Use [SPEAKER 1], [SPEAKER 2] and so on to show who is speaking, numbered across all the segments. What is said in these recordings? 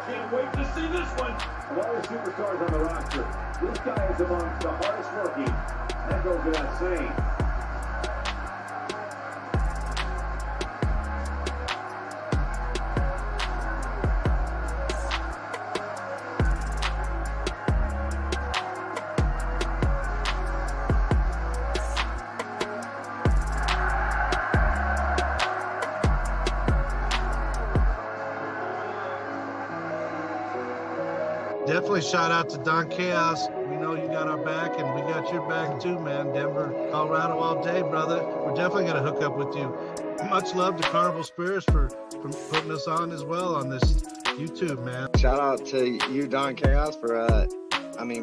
[SPEAKER 1] Can't wait to see this one.
[SPEAKER 2] Of all the superstars on the roster, this guy is amongst the hardest working. That goes without saying.
[SPEAKER 3] Definitely shout out to Don Chaos. We know you got our back, and we got your back too, man. Denver, Colorado all day, brother. We're definitely going to hook up with you. Much love to Carnival Spirits for putting us on as well on this YouTube, man.
[SPEAKER 4] Shout out to you, Don Chaos, for,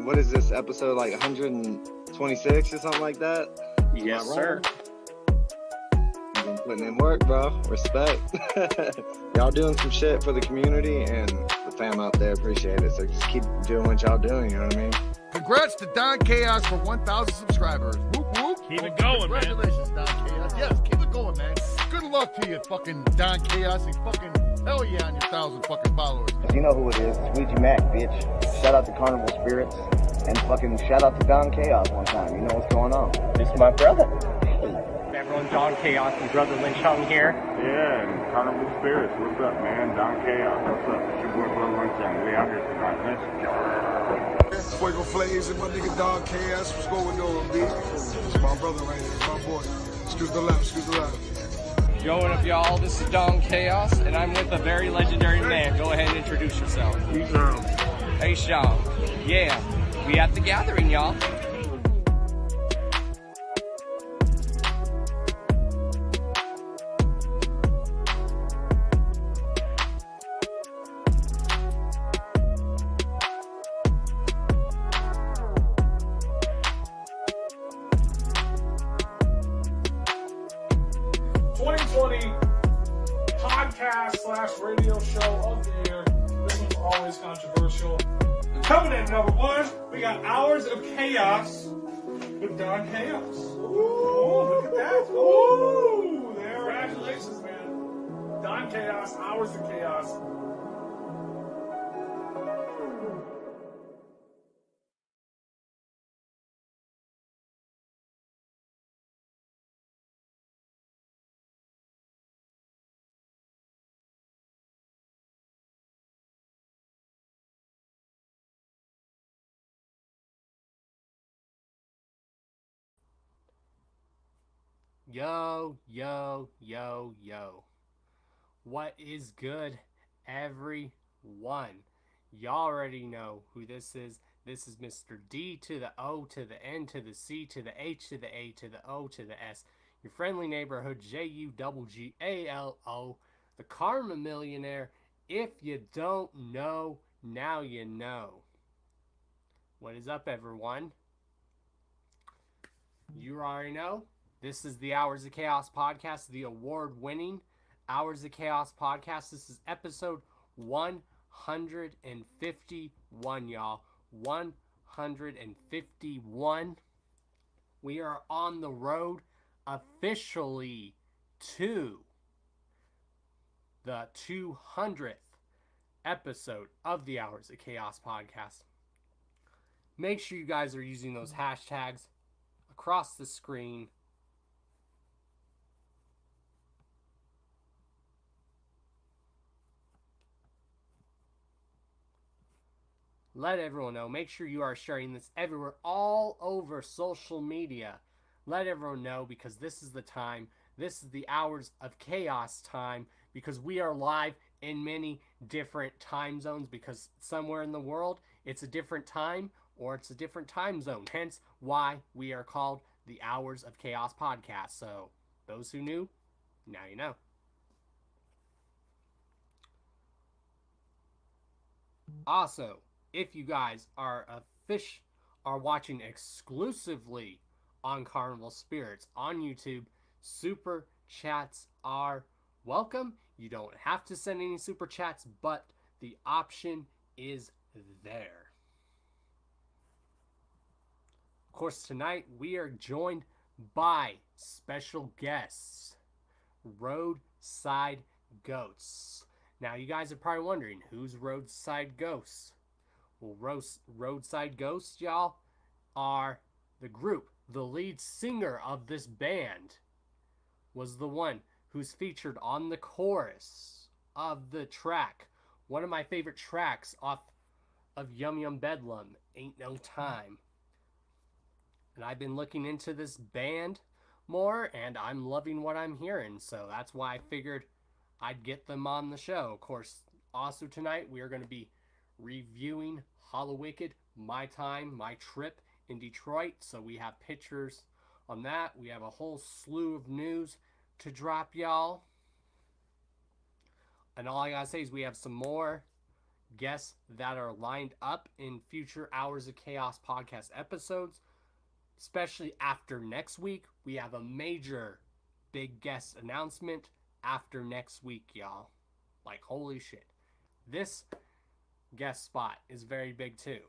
[SPEAKER 4] what is this, episode like 126 or something like that?
[SPEAKER 5] Yes, sir.
[SPEAKER 4] You've been putting in work, bro. Respect. Y'all doing some shit for the community and the fam out there. Appreciate it. So just keep doing what y'all doing, you know what I mean?
[SPEAKER 6] Congrats to Don Chaos for 1,000 subscribers. Whoop, whoop.
[SPEAKER 5] Keep it going, man.
[SPEAKER 6] Congratulations, Don Chaos. Yes, keep it going, man. Good luck to you, fucking Don Chaos. And fucking hell yeah on your 1,000 fucking followers.
[SPEAKER 7] You know who it is. It's Ouija Mac, bitch. Shout out to Carnival Spirits. And fucking shout out to Don Chaos one time. You know what's going on.
[SPEAKER 5] This is my brother. Everyone, Don Chaos and Brother Lynch Hung here.
[SPEAKER 8] Yeah, and Carnival Spirits. What's up, man? Don Chaos. What's up? It's your boy Brother Lynch Hung. We out here tonight. Listen.
[SPEAKER 6] Fuego Flays and my nigga Don Chaos. What's going on, B? It's my brother right here, my boy. Excuse the laugh.
[SPEAKER 5] Yo, what up, y'all? This is Don Chaos, and I'm with a very legendary man. Go ahead and introduce yourself. Hey, Sean. Yeah, we at the gathering, y'all.
[SPEAKER 1] Radio show of the year. This one's always controversial. Coming in number one, we got Hours of Chaos with Don Chaos. Ooh, look at that. Ooh, there. Congratulations, man. Don Chaos, Hours of Chaos.
[SPEAKER 9] Yo, yo, yo, yo. What is good, everyone? Y'all already know who this is. This is Mr. D to the O to the N to the C to the H to the A to the O to the S. Your friendly neighborhood JUGGALO, the Karma Millionaire. If you don't know, now you know. What is up, everyone? You already know. This is the Hours of Chaos podcast, the award-winning Hours of Chaos podcast. This is episode 151, y'all. 151. We are on the road officially to the 200th episode of the Hours of Chaos podcast. Make sure you guys are using those hashtags across the screen. Let everyone know. Make sure you are sharing this everywhere, all over social media. Let everyone know, because this is the time. This is the Hours of Chaos time, because we are live in many different time zones, because somewhere in the world it's a different time or it's a different time zone. Hence why we are called the Hours of Chaos podcast. So those who knew, now you know. Also, if you guys are watching exclusively on Carnival Spirits on YouTube, super chats are welcome. You don't have to send any super chats, but the option is there. Of course, tonight we are joined by special guests, Roadside Goats. Now, you guys are probably wondering, who's Roadside Ghosts? Well, Roadside Ghosts, y'all, are the group. The lead singer of this band was the one who's featured on the chorus of the track. One of my favorite tracks off of Yum Yum Bedlam, Ain't No Time. And I've been looking into this band more, and I'm loving what I'm hearing. So that's why I figured I'd get them on the show. Of course, also tonight we are going to be reviewing Hallowicked, my trip in Detroit. So we have pictures on that. We have a whole slew of news to drop, y'all. And all I gotta say is we have some more guests that are lined up in future Hours of Chaos podcast episodes, especially after next week. We have a major big guest announcement after next week, y'all. Like, holy shit. This guest spot is very big too.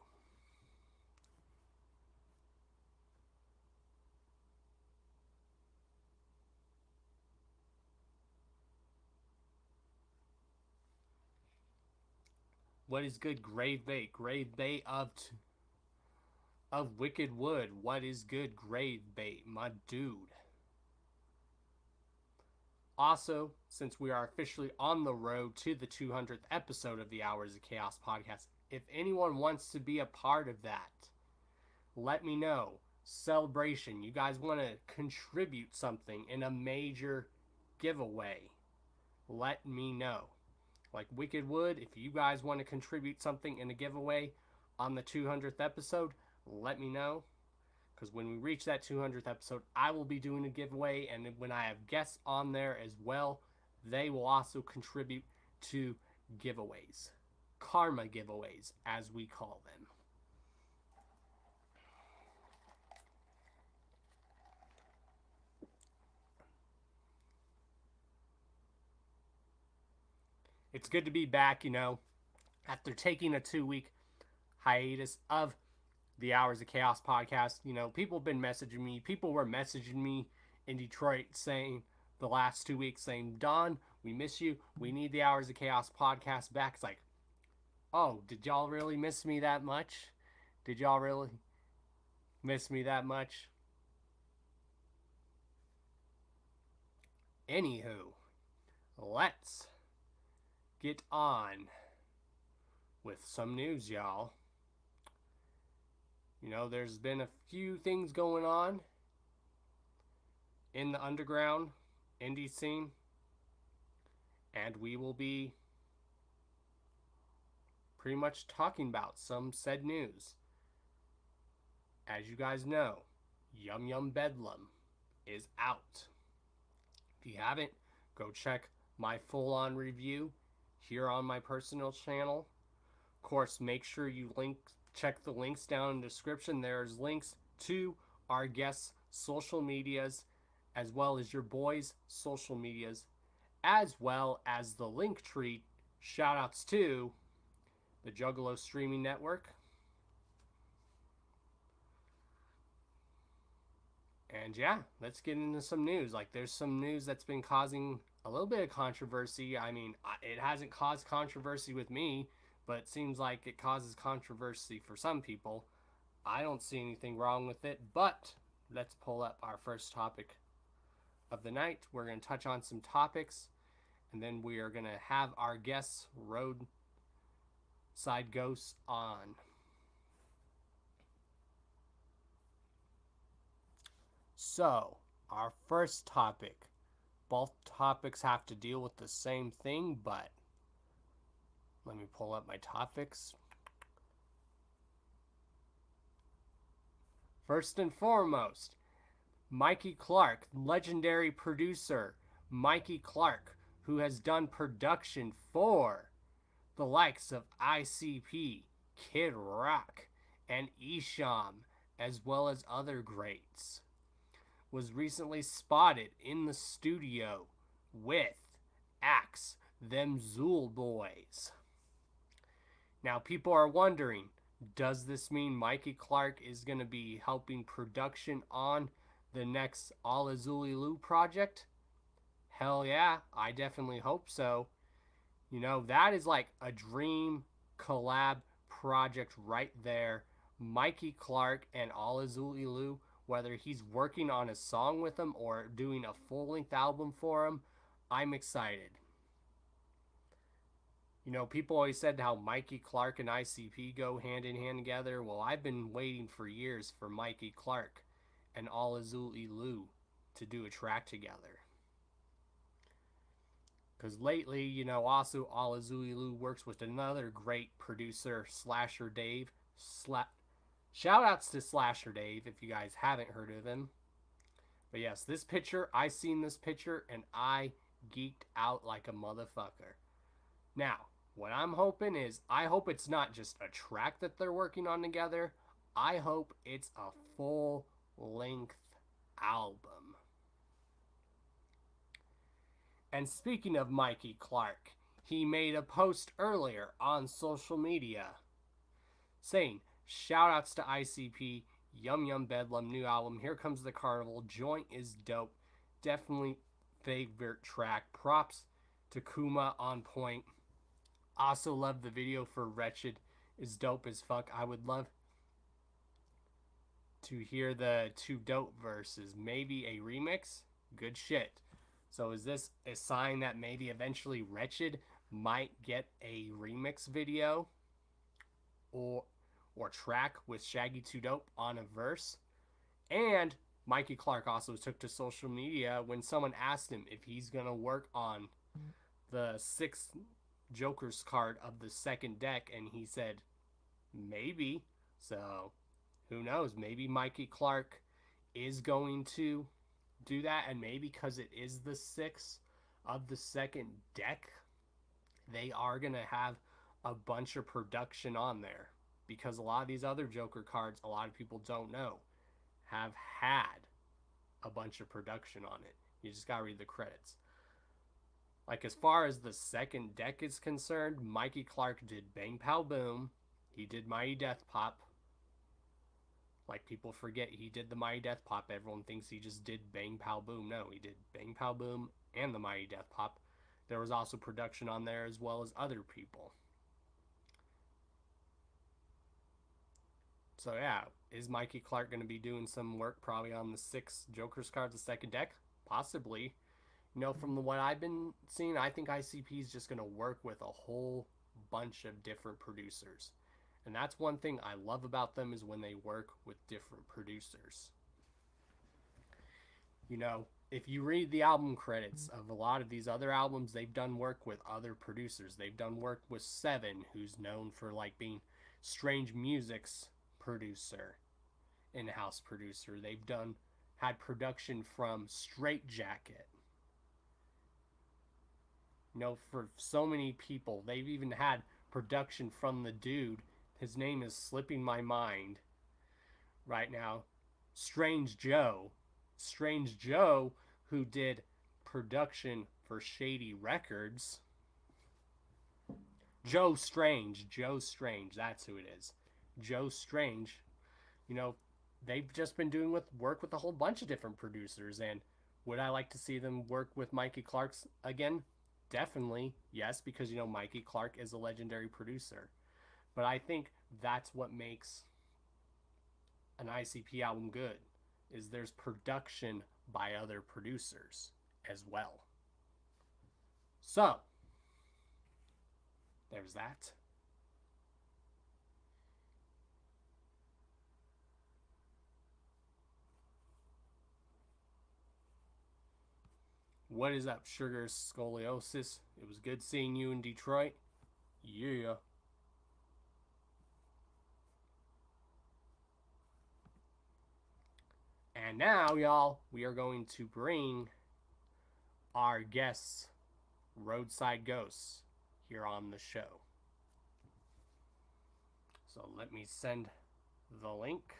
[SPEAKER 9] What is good, Grave Bait? Grave Bait of Wicked Wood. What is good, Grave Bait, my dude? Also, since we are officially on the road to the 200th episode of the Hours of Chaos podcast, if anyone wants to be a part of that, let me know. Celebration. You guys want to contribute something in a major giveaway, let me know. Like Wicked Wood, if you guys want to contribute something in a giveaway on the 200th episode, let me know. Because when we reach that 200th episode, I will be doing a giveaway. And when I have guests on there as well, they will also contribute to giveaways. Karma giveaways, as we call them. It's good to be back, after taking a 2-week hiatus of the Hours of Chaos podcast. People have been messaging me. People were messaging me in Detroit saying the last 2 weeks saying, Don, we miss you. We need the Hours of Chaos podcast back. It's like, oh, did y'all really miss me that much? Did y'all really miss me that much? Anywho, let's get on with some news, y'all. There's been a few things going on in the underground indie scene, and we will be pretty much talking about some said news. As you guys know, Yum Yum Bedlam is out. If you haven't, go check my full-on review here on my personal channel. Of course, make sure you check the links down in the description. There's links to our guests' social medias, as well as your boys' social medias, as well as the link tree. Shoutouts to the Juggalo Streaming Network. And yeah, let's get into some news. There's some news that's been causing a little bit of controversy. I mean, it hasn't caused controversy with me, but it seems like it causes controversy for some people. I don't see anything wrong with it, but let's pull up our first topic of the night. We're going to touch on some topics, and then we are going to have our guests, Roadside Ghosts, on. So, our first topic. Both topics have to deal with the same thing, but let me pull up my topics. First and foremost, Mikey Clark, legendary producer Mikey Clark, who has done production for the likes of ICP, Kid Rock, and Esham, as well as other greats, was recently spotted in the studio with Axe, them Zool Boys. Now, people are wondering, does this mean Mikey Clark is going to be helping production on the next All Azuli Lou project? Hell yeah, I definitely hope so. You know, that is like a dream collab project right there. Mikey Clark and Alazuli, whether he's working on a song with them or doing a full-length album for him, I'm excited. You know, people always said how Mikey Clark and ICP go hand in hand together. Well, I've been waiting for years for Mikey Clark and Alazuli to do a track together. Because lately, you know, also Alazuli works with another great producer, Slasher Dave. Shoutouts to Slasher Dave if you guys haven't heard of him. But yes, this picture, I seen this picture and I geeked out like a motherfucker. Now, what I'm hoping is, I hope it's not just a track that they're working on together. I hope it's a full-length album. And speaking of Mikey Clark, he made a post earlier on social media saying, shoutouts to ICP, Yum Yum Bedlam, new album, Here Comes the Carnival, joint is dope, definitely favorite track, props to Kuma on point. Also love the video for Wretched, is dope as fuck. I would love to hear the two dope verses, maybe a remix, good shit. So is this a sign that maybe eventually Wretched might get a remix video or track with Shaggy 2 Dope on a verse? And Mikey Clark also took to social media when someone asked him if he's going to work on the 6th Joker's card of the second deck, and he said maybe. So who knows, maybe Mikey Clark is going to do that, and maybe because it is the 6th of the second deck, they are going to have a bunch of production on there, because a lot of these other Joker cards, a lot of people don't know, have had a bunch of production on it. You just gotta read the credits. Like, as far as the second deck is concerned, Mikey Clark did Bang Pow Boom, he did Mighty Death Pop. Like, people forget he did the Mighty Death Pop. Everyone thinks he just did Bang Pow Boom. No, he did Bang Pow Boom and the Mighty Death Pop. There was also production on there as well as other people. So yeah, is Mikey Clark going to be doing some work probably on the 6 Joker's cards, the second deck? Possibly. You know, from what I've been seeing, I think ICP is just going to work with a whole bunch of different producers. And that's one thing I love about them, is when they work with different producers. You know, if you read the album credits of a lot of these other albums, they've done work with other producers. They've done work with Seven, who's known for like being Strange Music's producer, in-house producer. They've had production from Straight Jacket. You know, for so many people, they've even had production from the dude. His name is slipping my mind right now. Strange Joe, who did production for Shady Records. Joe Strange, that's who it is. Joe Strange. You know, they've just been doing work with a whole bunch of different producers, and would I like to see them work with Mikey Clark again? Definitely, yes, because, you know, Mikey Clark is a legendary producer. But I think that's what makes an ICP album good, is there's production by other producers as well. So, there's that. What is up, Sugar Scoliosis? It was good seeing you in Detroit. Yeah. And now, y'all, we are going to bring our guests, Roadside Ghosts, here on the show. So let me send the link.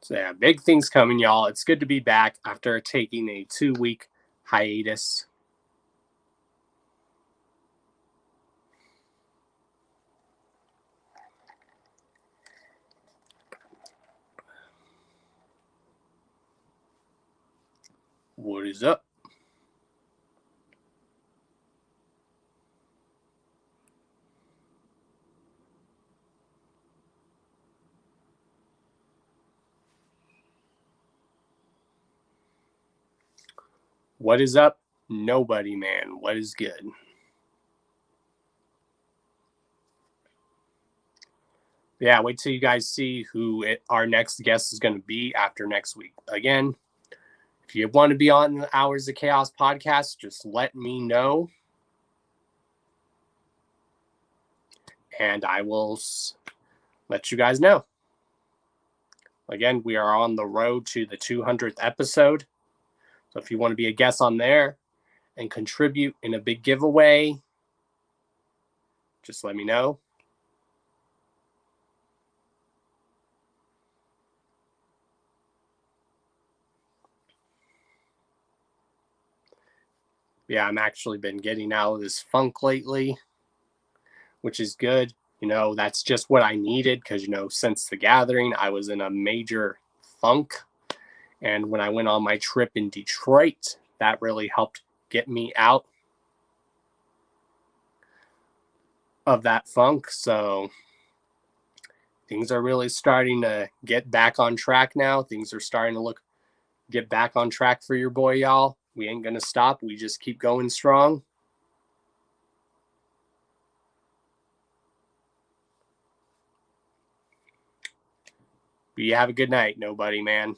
[SPEAKER 9] So yeah, big things coming, y'all. It's good to be back after taking a 2-week hiatus. What is up? What is up? Nobody, man. What is good? Yeah, wait till you guys see who our next guest is going to be after next week. Again, if you want to be on the Hours of Chaos podcast, just let me know. And I will let you guys know. Again, we are on the road to the 200th episode. So if you want to be a guest on there and contribute in a big giveaway, just let me know. Yeah, I'm actually been getting out of this funk lately, which is good. You know, that's just what I needed because, you know, since the gathering, I was in a major funk. And when I went on my trip in Detroit, that really helped get me out of that funk. So things are really starting to get back on track now. Things are starting to get back on track for your boy, y'all. We ain't going to stop. We just keep going strong. But you have a good night, nobody, man.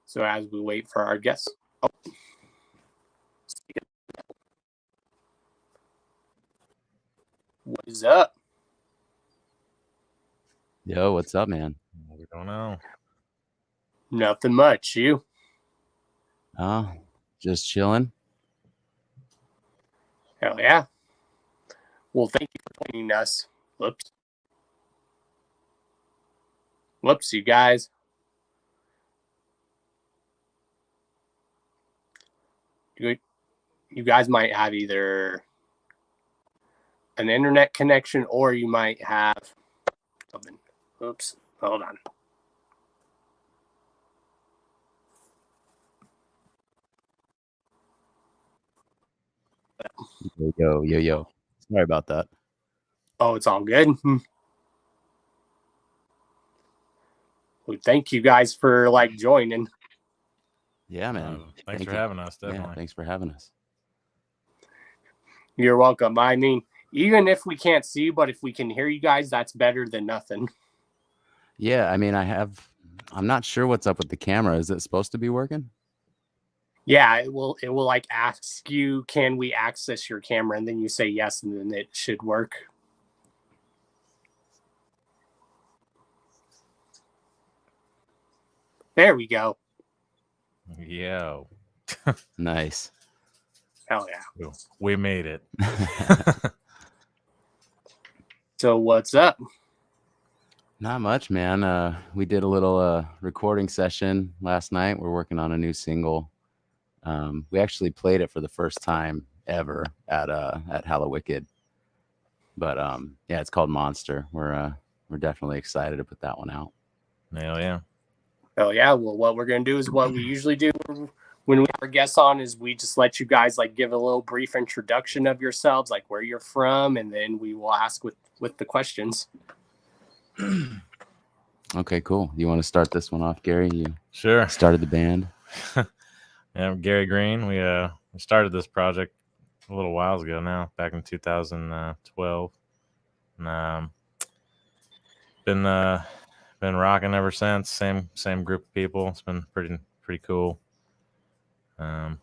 [SPEAKER 9] So as we wait for our guests. Oh. What is up?
[SPEAKER 10] Yo, what's up, man?
[SPEAKER 11] We don't know.
[SPEAKER 9] Nothing much. You?
[SPEAKER 10] Just chilling.
[SPEAKER 9] Hell yeah. Well, thank you for joining us. Whoops, you guys. You guys might have either an internet connection or you might have something. Oops, hold on.
[SPEAKER 10] Yo. Sorry about that.
[SPEAKER 9] Oh, it's all good. Well, thank you guys for joining.
[SPEAKER 10] Yeah, man.
[SPEAKER 11] Thanks for having us. Definitely.
[SPEAKER 10] Yeah, thanks for having us.
[SPEAKER 9] You're welcome. I mean, even if we can't see you, but if we can hear you guys, that's better than nothing.
[SPEAKER 10] Yeah, I mean, I'm not sure what's up with the camera. Is it supposed to be working?
[SPEAKER 9] Yeah, it will ask you, can we access your camera? And then you say yes, and then it should work. There we go.
[SPEAKER 11] Yo.
[SPEAKER 10] Nice.
[SPEAKER 9] Hell yeah.
[SPEAKER 11] We made it.
[SPEAKER 10] So what's up? Not much, man. We did a little recording session last night. We're working on a new single. We actually played it for the first time ever at Hallowicked. But yeah, it's called Monster. We're definitely excited to put that one out.
[SPEAKER 11] Hell yeah.
[SPEAKER 9] Oh yeah. Well, what we're gonna do is what we usually do when we have our guests on is we just let you guys give a little brief introduction of yourselves, where you're from, and then we will ask with the questions.
[SPEAKER 10] Okay, cool. You want to start this one off, Gary? You
[SPEAKER 11] sure
[SPEAKER 10] started the band.
[SPEAKER 11] Yeah, I'm Gary Green. We started this project a little while ago now, back in 2012. And been rocking ever since. Same group of people. It's been pretty cool. Yeah,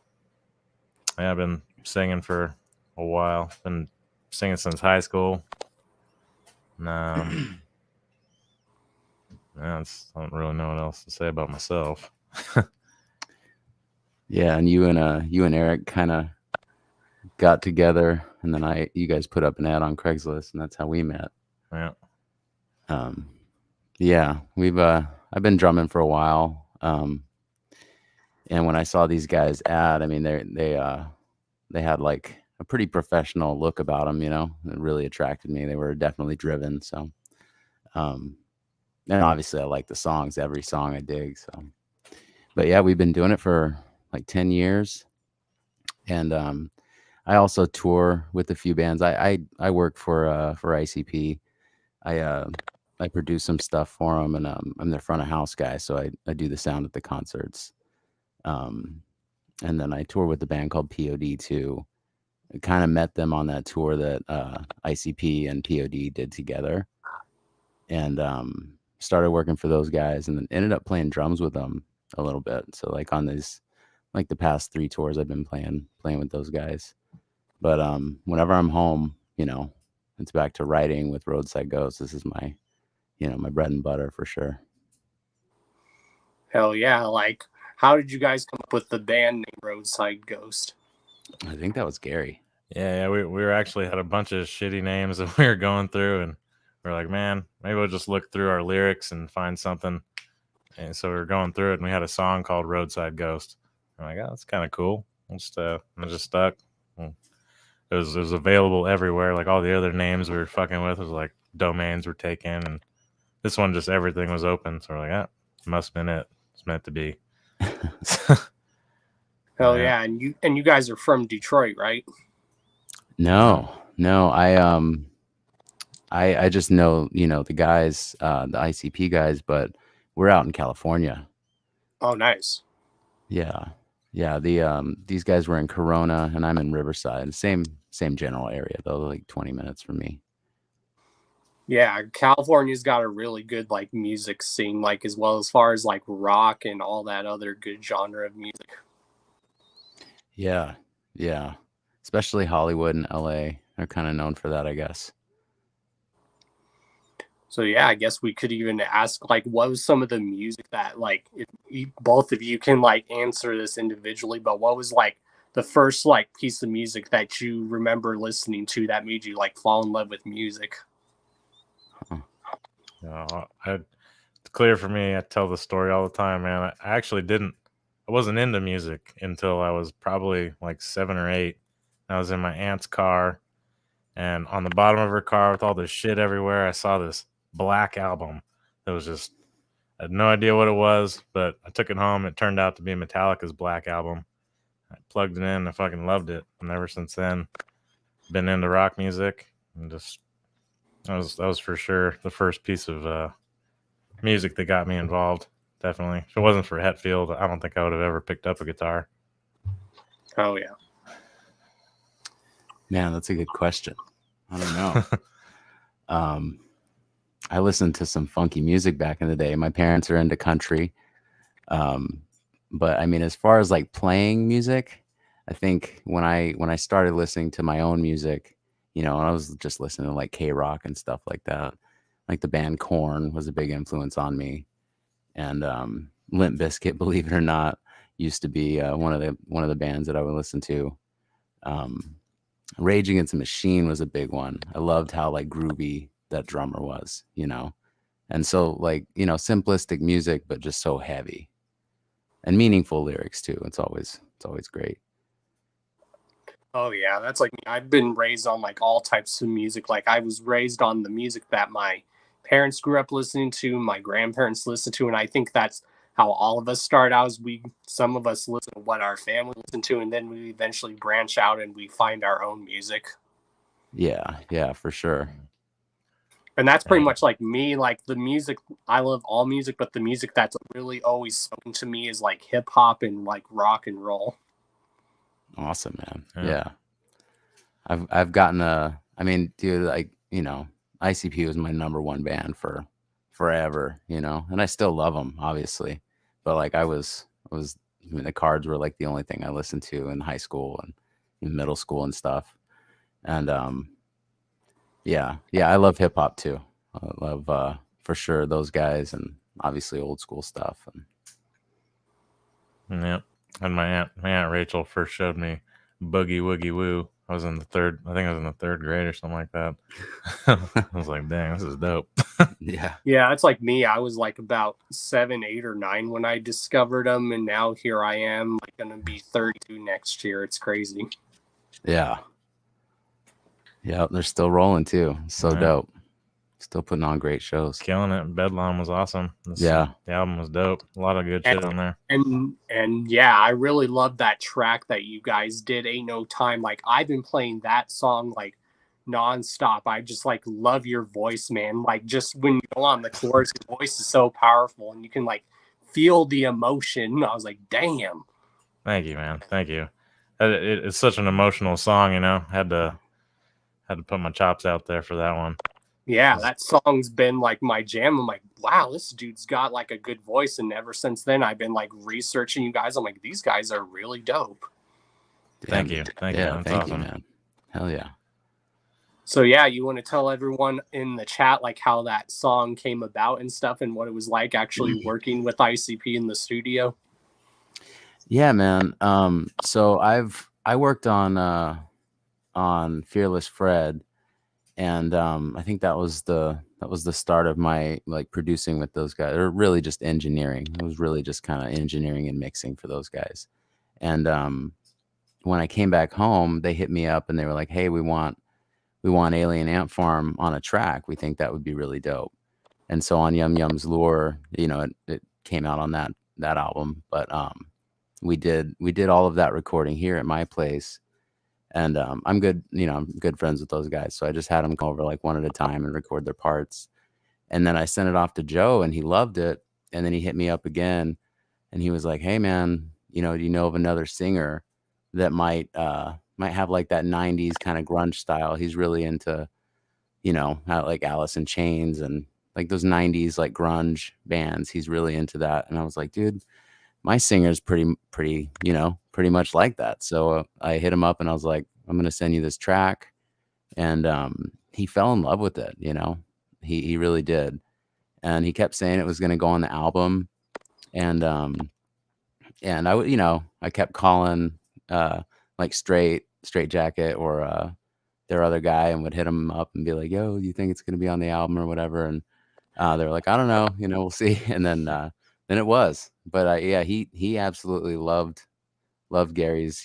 [SPEAKER 11] I've been singing for a while. Been singing since high school. And, yeah, I don't really know what else to say about myself.
[SPEAKER 10] Yeah, and you and Eric kind of got together, and then you guys put up an ad on Craigslist, and that's how we met.
[SPEAKER 11] Yeah.
[SPEAKER 10] Yeah, I've been drumming for a while. And when I saw these guys ad, I mean, they had like a pretty professional look about them, you know. It really attracted me. They were definitely driven. So, and obviously I like the songs, every song I dig. So, but yeah, we've been doing it for like 10 years. And, I also tour with a few bands. I work for ICP. I produce some stuff for them, and I'm their front of house guy, so I do the sound at the concerts. And then I tour with the band called POD too. I kind of met them on that tour that ICP and POD did together, and started working for those guys, and then ended up playing drums with them a little bit. So like on these, like the past 3 tours, I've been playing with those guys. But whenever I'm home, you know, it's back to writing with Roadside Ghost. This is my, you know, my bread and butter for sure.
[SPEAKER 9] Hell yeah. Like, how did you guys come up with the band name Roadside Ghost?
[SPEAKER 10] I think that was Gary.
[SPEAKER 11] Yeah, we were actually had a bunch of shitty names that we were going through, and we're like, man, maybe we'll just look through our lyrics and find something. And so we were going through it, and we had a song called Roadside Ghost. I'm like, oh, that's kind of cool. I just stuck. It was available everywhere. Like all the other names we were fucking with was like domains were taken, and this one just everything was open. So we're like, ah, must have been it. It's meant to be.
[SPEAKER 9] Hell yeah. And you guys are from Detroit, right?
[SPEAKER 10] No. I just know, you know, the guys, the ICP guys, but we're out in California.
[SPEAKER 9] Oh, nice.
[SPEAKER 10] Yeah. These guys were in Corona, and I'm in Riverside. Same general area though, like 20 minutes from me.
[SPEAKER 9] Yeah, California's got a really good like music scene, like as well as far as like rock and all that other good genre of music.
[SPEAKER 10] Yeah. Especially Hollywood and LA are kind of known for that, I guess.
[SPEAKER 9] So yeah, I guess we could even ask like, what was some of the music that like, if both of you can like answer this individually, but what was like the first like piece of music that you remember listening to that made you like fall in love with music?
[SPEAKER 11] It's clear for me. I tell the story all the time, man. I wasn't into music until I was probably like 7 or 8. I was in my aunt's car, and on the bottom of her car with all this shit everywhere, I saw this black album that was just, I had no idea what it was, but I took it home. It turned out to be Metallica's Black Album. I plugged it in and I fucking loved it. And ever since then, been into rock music, and just that was for sure the first piece of music that got me involved. Definitely. If it wasn't for Hetfield, I don't think I would have ever picked up a guitar.
[SPEAKER 9] Oh yeah.
[SPEAKER 10] Man, that's a good question. I don't know. I listened to some funky music back in the day. My parents are into country. But I mean, as far as like playing music, I think when I started listening to my own music, you know, I was just listening to like K-rock and stuff like that. Like the band Korn was a big influence on me. And Limp Bizkit, believe it or not, used to be one of the bands that I would listen to. Rage Against the Machine was a big one. I loved how like groovy that drummer was, you know. And so like, you know, simplistic music, but just so heavy. And meaningful lyrics too. It's always great.
[SPEAKER 9] Oh yeah, that's like me. I've been raised on like all types of music. Like I was raised on the music that my parents grew up listening to, my grandparents listened to, and I think that's how all of us start out. Is some of us listen to what our family listened to, and then we eventually branch out and we find our own music.
[SPEAKER 10] Yeah, for sure.
[SPEAKER 9] And that's pretty much like me. Like the music, I love all music, but the music that's really always spoken to me is like hip hop and like rock and roll.
[SPEAKER 10] Awesome, man. Yeah. I've gotten I mean, dude, like, you know, ICP was my number one band for forever, you know, and I still love them, obviously. But like I mean, the Cards were like the only thing I listened to in high school and in middle school and stuff. And yeah, I love hip hop too. I love for sure those guys, and obviously old school stuff.
[SPEAKER 11] Yeah, when my aunt Rachel first showed me Boogie Woogie Woo. I was in the third grade or something like that. I was like, dang, this is dope.
[SPEAKER 10] Yeah.
[SPEAKER 9] Yeah, it's like me. I was like about 7, 8, or 9 when I discovered them, and now here I am, like gonna be 32 next year. It's crazy.
[SPEAKER 10] Yeah. Yeah, they're still rolling too. So
[SPEAKER 11] Yeah.
[SPEAKER 10] dope. Still putting on great shows.
[SPEAKER 11] Killing it. Bedlam was awesome.
[SPEAKER 10] Yeah.
[SPEAKER 11] The album was dope. A lot of good shit on there.
[SPEAKER 9] And yeah, I really love that track that you guys did, Ain't No Time. Like, I've been playing that song like nonstop. I just like love your voice, man. Like, just when you go on the chorus, your voice is so powerful and you can like feel the emotion. I was like, damn.
[SPEAKER 11] Thank you, man. Thank you. It's such an emotional song, you know. Had to put my chops out there for that one.
[SPEAKER 9] Yeah, that song's been like my jam. I'm like, wow, this dude's got like a good voice. And ever since then, I've been like researching you guys. I'm like, these guys are really dope.
[SPEAKER 11] Thank you. Thank you. That's
[SPEAKER 10] thank
[SPEAKER 11] awesome.
[SPEAKER 10] you, man. Hell yeah.
[SPEAKER 9] So yeah, you want to tell everyone in the chat like how that song came about and stuff and what it was like actually working with ICP in the studio?
[SPEAKER 10] Yeah, man. So I worked on Fearless Fred, and I think that was the start of my like producing with those guys, or really just engineering. It was really just kind of engineering and mixing for those guys. And when I came back home, they hit me up and they were like, "Hey, we want Alien Ant Farm on a track. We think that would be really dope." And so on Yum Yum's Lure, you know, it came out on that album. But we did all of that recording here at my place. And I'm good friends with those guys. So I just had them come over like one at a time and record their parts. And then I sent it off to Joe and he loved it. And then he hit me up again and he was like, "Hey man, do you know of another singer that might have like that 90s kind of grunge style? He's really into, like Alice in Chains and like those 90s like grunge bands. He's really into that." And I was like, "Dude, my singer's pretty much like that." So I hit him up and I was like, "I'm going to send you this track." And he fell in love with it. He really did. And he kept saying it was going to go on the album. And I kept calling like Straight Jacket or their other guy and would hit him up and be like, "Yo, you think it's going to be on the album or whatever?" And they were like, "I don't know, we'll see." And then it was. But he absolutely loved Gary's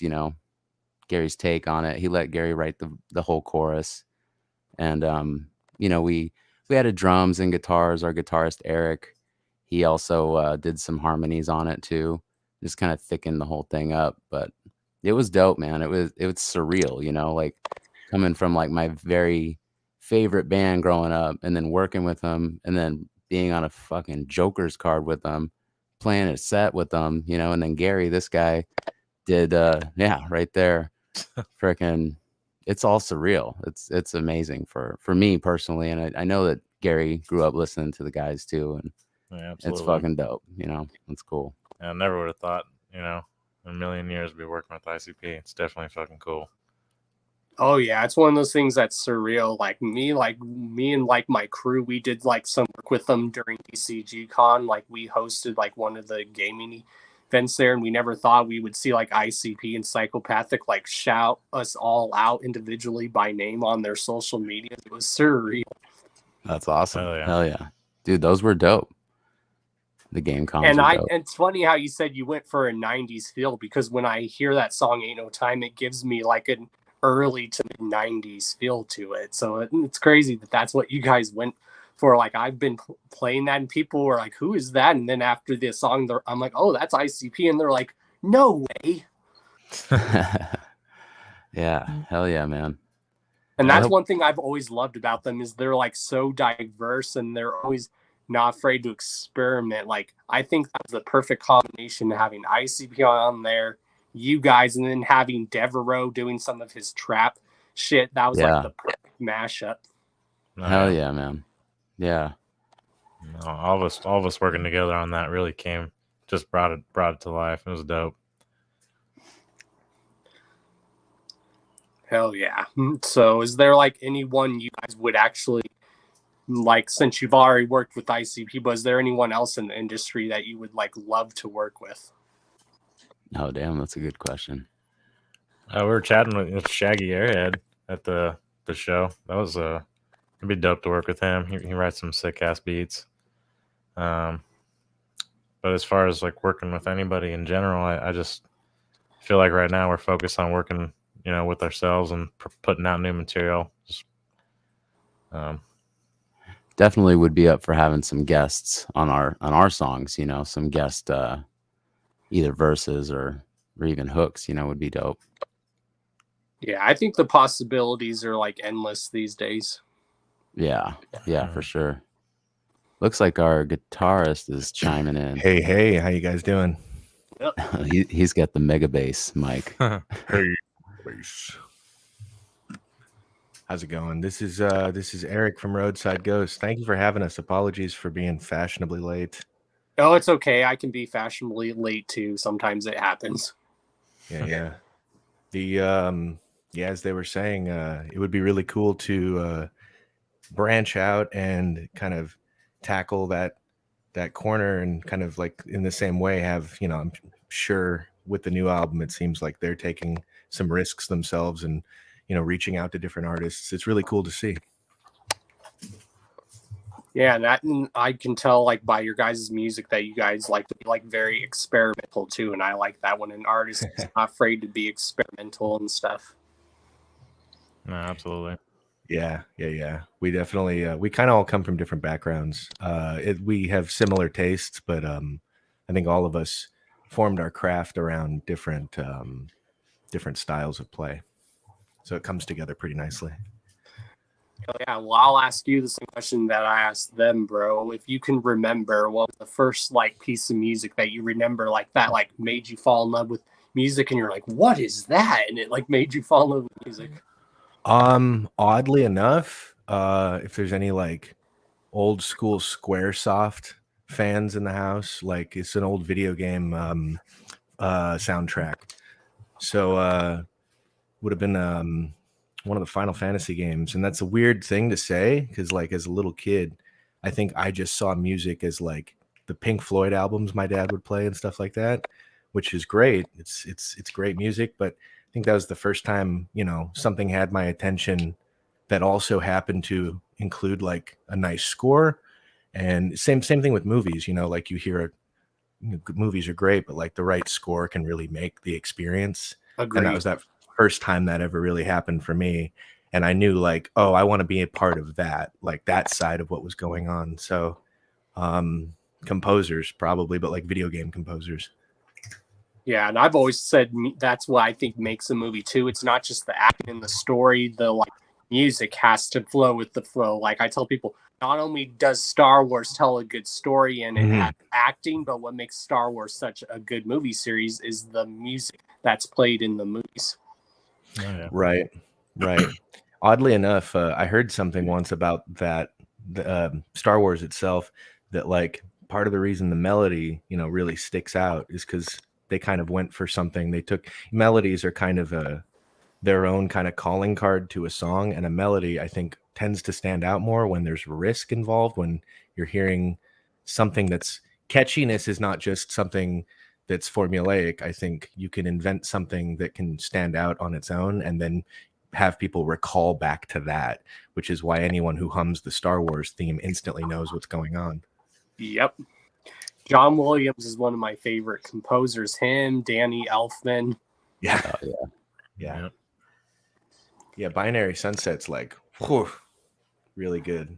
[SPEAKER 10] take on it. He let Gary write the whole chorus. And we added drums and guitars. Our guitarist Eric, he also did some harmonies on it too, just kind of thickened the whole thing up. But it was dope, man. It was surreal, like coming from like my very favorite band growing up and then working with them and then being on a fucking Joker's card with them, playing a set with them, and then Gary, this guy, did right there. Freaking, it's all surreal. It's amazing for me personally, and I know that Gary grew up listening to the guys too, and it's fucking dope. It's cool.
[SPEAKER 11] I never would have thought, in a million years be working with ICP. It's definitely fucking cool.
[SPEAKER 9] Oh yeah, it's one of those things that's surreal. Like me and like my crew, we did like some work with them during DCG Con. Like we hosted like one of the gaming events there, and we never thought we would see like ICP and Psychopathic like shout us all out individually by name on their social media. It was surreal.
[SPEAKER 10] That's awesome. Hell yeah. Dude, those were dope. The game cons.
[SPEAKER 9] And it's funny how you said you went for a 90s feel, because when I hear that song Ain't No Time, it gives me like an early to mid 90s feel to it. So it's crazy that that's what you guys went for. Like I've been playing that and people were like, "Who is that?" And then after the song, I'm like, "Oh, that's ICP." And they're like, "No way."
[SPEAKER 10] Yeah, hell yeah, man.
[SPEAKER 9] And that's one thing I've always loved about them is they're like so diverse and they're always not afraid to experiment. Like I think that's the perfect combination, having ICP on there, you guys, and then having Devereaux doing some of his trap shit. That was like the perfect mashup.
[SPEAKER 10] Hell yeah, man. Yeah.
[SPEAKER 11] No, all of us working together on that really brought it to life. It was dope.
[SPEAKER 9] Hell yeah. So is there like anyone you guys would actually like, since you've already worked with ICP, but is there anyone else in the industry that you would like love to work with?
[SPEAKER 10] Oh, damn, that's a good question.
[SPEAKER 11] We were chatting with Shaggy Airhead at the show. That was it'd be dope to work with him. He writes some sick ass beats. But as far as like working with anybody in general, I just feel like right now we're focused on working, with ourselves and putting out new material. Just,
[SPEAKER 10] definitely would be up for having some guests on our songs. Some guest either verses or even hooks. Would be dope.
[SPEAKER 9] Yeah, I think the possibilities are like endless these days.
[SPEAKER 10] Yeah, for sure. Looks like our guitarist is chiming in.
[SPEAKER 12] Hey, how you guys doing?
[SPEAKER 10] He's got the mega bass mic.
[SPEAKER 12] Hey, bass. How's it going? This is Eric from Roadside Ghost. Thank you for having us. Apologies for being fashionably late.
[SPEAKER 9] Oh, it's okay. I can be fashionably late too. Sometimes it happens.
[SPEAKER 12] Yeah. As they were saying, it would be really cool to branch out and kind of tackle that corner and kind of like in the same way have, I'm sure with the new album, it seems like they're taking some risks themselves and, reaching out to different artists. It's really cool to see.
[SPEAKER 9] Yeah, and I can tell like by your guys' music that you guys like to be like very experimental too, and I like that when an artist is not afraid to be experimental and stuff.
[SPEAKER 11] No, absolutely.
[SPEAKER 12] Yeah. We definitely we kind of all come from different backgrounds. We have similar tastes, but I think all of us formed our craft around different styles of play. So it comes together pretty nicely.
[SPEAKER 9] Yeah, well, I'll ask you the same question that I asked them, bro. If you can remember, what was the first like piece of music that you remember like that like made you fall in love with music, and you're like, what is that? And it like made you fall in love with music.
[SPEAKER 12] Oddly enough, if there's any like old school Squaresoft fans in the house, like it's an old video game soundtrack. So would have been one of the Final Fantasy games, and that's a weird thing to say because like as a little kid, I think I just saw music as like the Pink Floyd albums my dad would play and stuff like that, which is great. It's great music, but I think that was the first time, something had my attention that also happened to include like a nice score. And same thing with movies, like you hear movies are great, but like the right score can really make the experience.
[SPEAKER 9] Agreed.
[SPEAKER 12] And that was that first time that ever really happened for me. And I knew like, oh, I want to be a part of that, like that side of what was going on. So composers probably, but like video game composers.
[SPEAKER 9] Yeah, and I've always said that's what I think makes a movie too. It's not just the acting and the story, the like music has to flow with the flow. Like I tell people, not only does Star Wars tell a good story and it has acting, but what makes Star Wars such a good movie series is the music that's played in the movies.
[SPEAKER 12] Oh, yeah. Right. Oddly enough, I heard something once about that Star Wars itself, that like part of the reason the melody, really sticks out is because they kind of went for something. They took melodies are kind of their own kind of calling card to a song, and a melody I think tends to stand out more when there's risk involved, when you're hearing something that's catchiness is not just something that's formulaic. I think you can invent something that can stand out on its own and then have people recall back to that, which is why anyone who hums the Star Wars theme instantly knows what's going on.
[SPEAKER 9] Yep. John Williams is one of my favorite composers. Him, Danny Elfman.
[SPEAKER 12] Yeah. Yeah. Binary Sunset's like, whew, really good.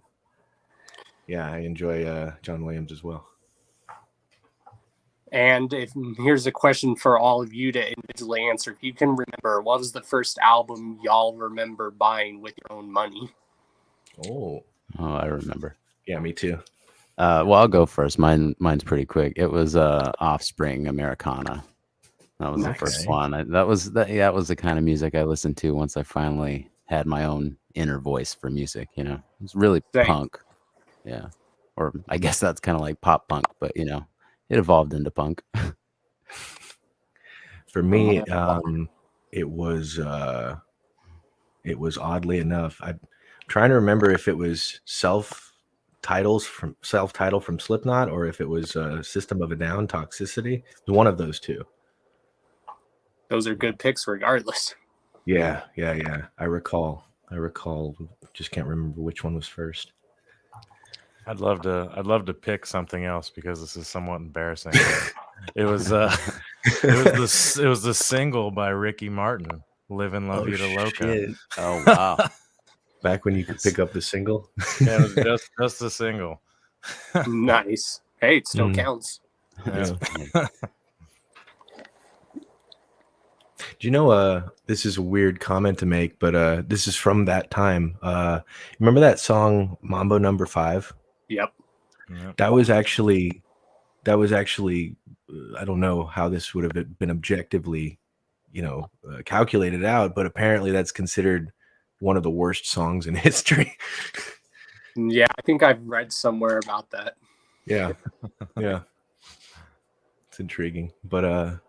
[SPEAKER 12] Yeah, I enjoy John Williams as well.
[SPEAKER 9] And here's a question for all of you to individually answer. If you can remember, what was the first album y'all remember buying with your own money?
[SPEAKER 12] Oh,
[SPEAKER 10] I remember.
[SPEAKER 12] Yeah, me too.
[SPEAKER 10] Well, I'll go first. Mine's pretty quick. It was Offspring, Americana. That was the first one. That was the kind of music I listened to once I finally had my own inner voice for music. It was really punk. Yeah, or I guess that's kind of like pop punk, but it evolved into punk.
[SPEAKER 12] For me, it was oddly enough. I'm trying to remember if it was self-title from Slipknot or if it was System of a Down, Toxicity. It was one of those two.
[SPEAKER 9] Those are good picks regardless.
[SPEAKER 12] Yeah. I recall. Just can't remember which one was first.
[SPEAKER 11] I'd love to pick something else because this is somewhat embarrassing. It was it was the single by Ricky Martin, "Livin' La Vida Loca."
[SPEAKER 12] Shit.
[SPEAKER 10] Oh wow!
[SPEAKER 12] Back when you could pick up the single.
[SPEAKER 11] Yeah, it was just a single.
[SPEAKER 9] Nice. Hey, it still counts.
[SPEAKER 12] Yeah. Do you know, this is a weird comment to make, but this is from that time. Remember that song Mambo Number 5?
[SPEAKER 9] Yep.
[SPEAKER 12] That was actually, I don't know how this would have been objectively, calculated out, but apparently that's considered one of the worst songs in history.
[SPEAKER 9] Yeah, I think I've read somewhere about that.
[SPEAKER 12] Yeah. It's intriguing, but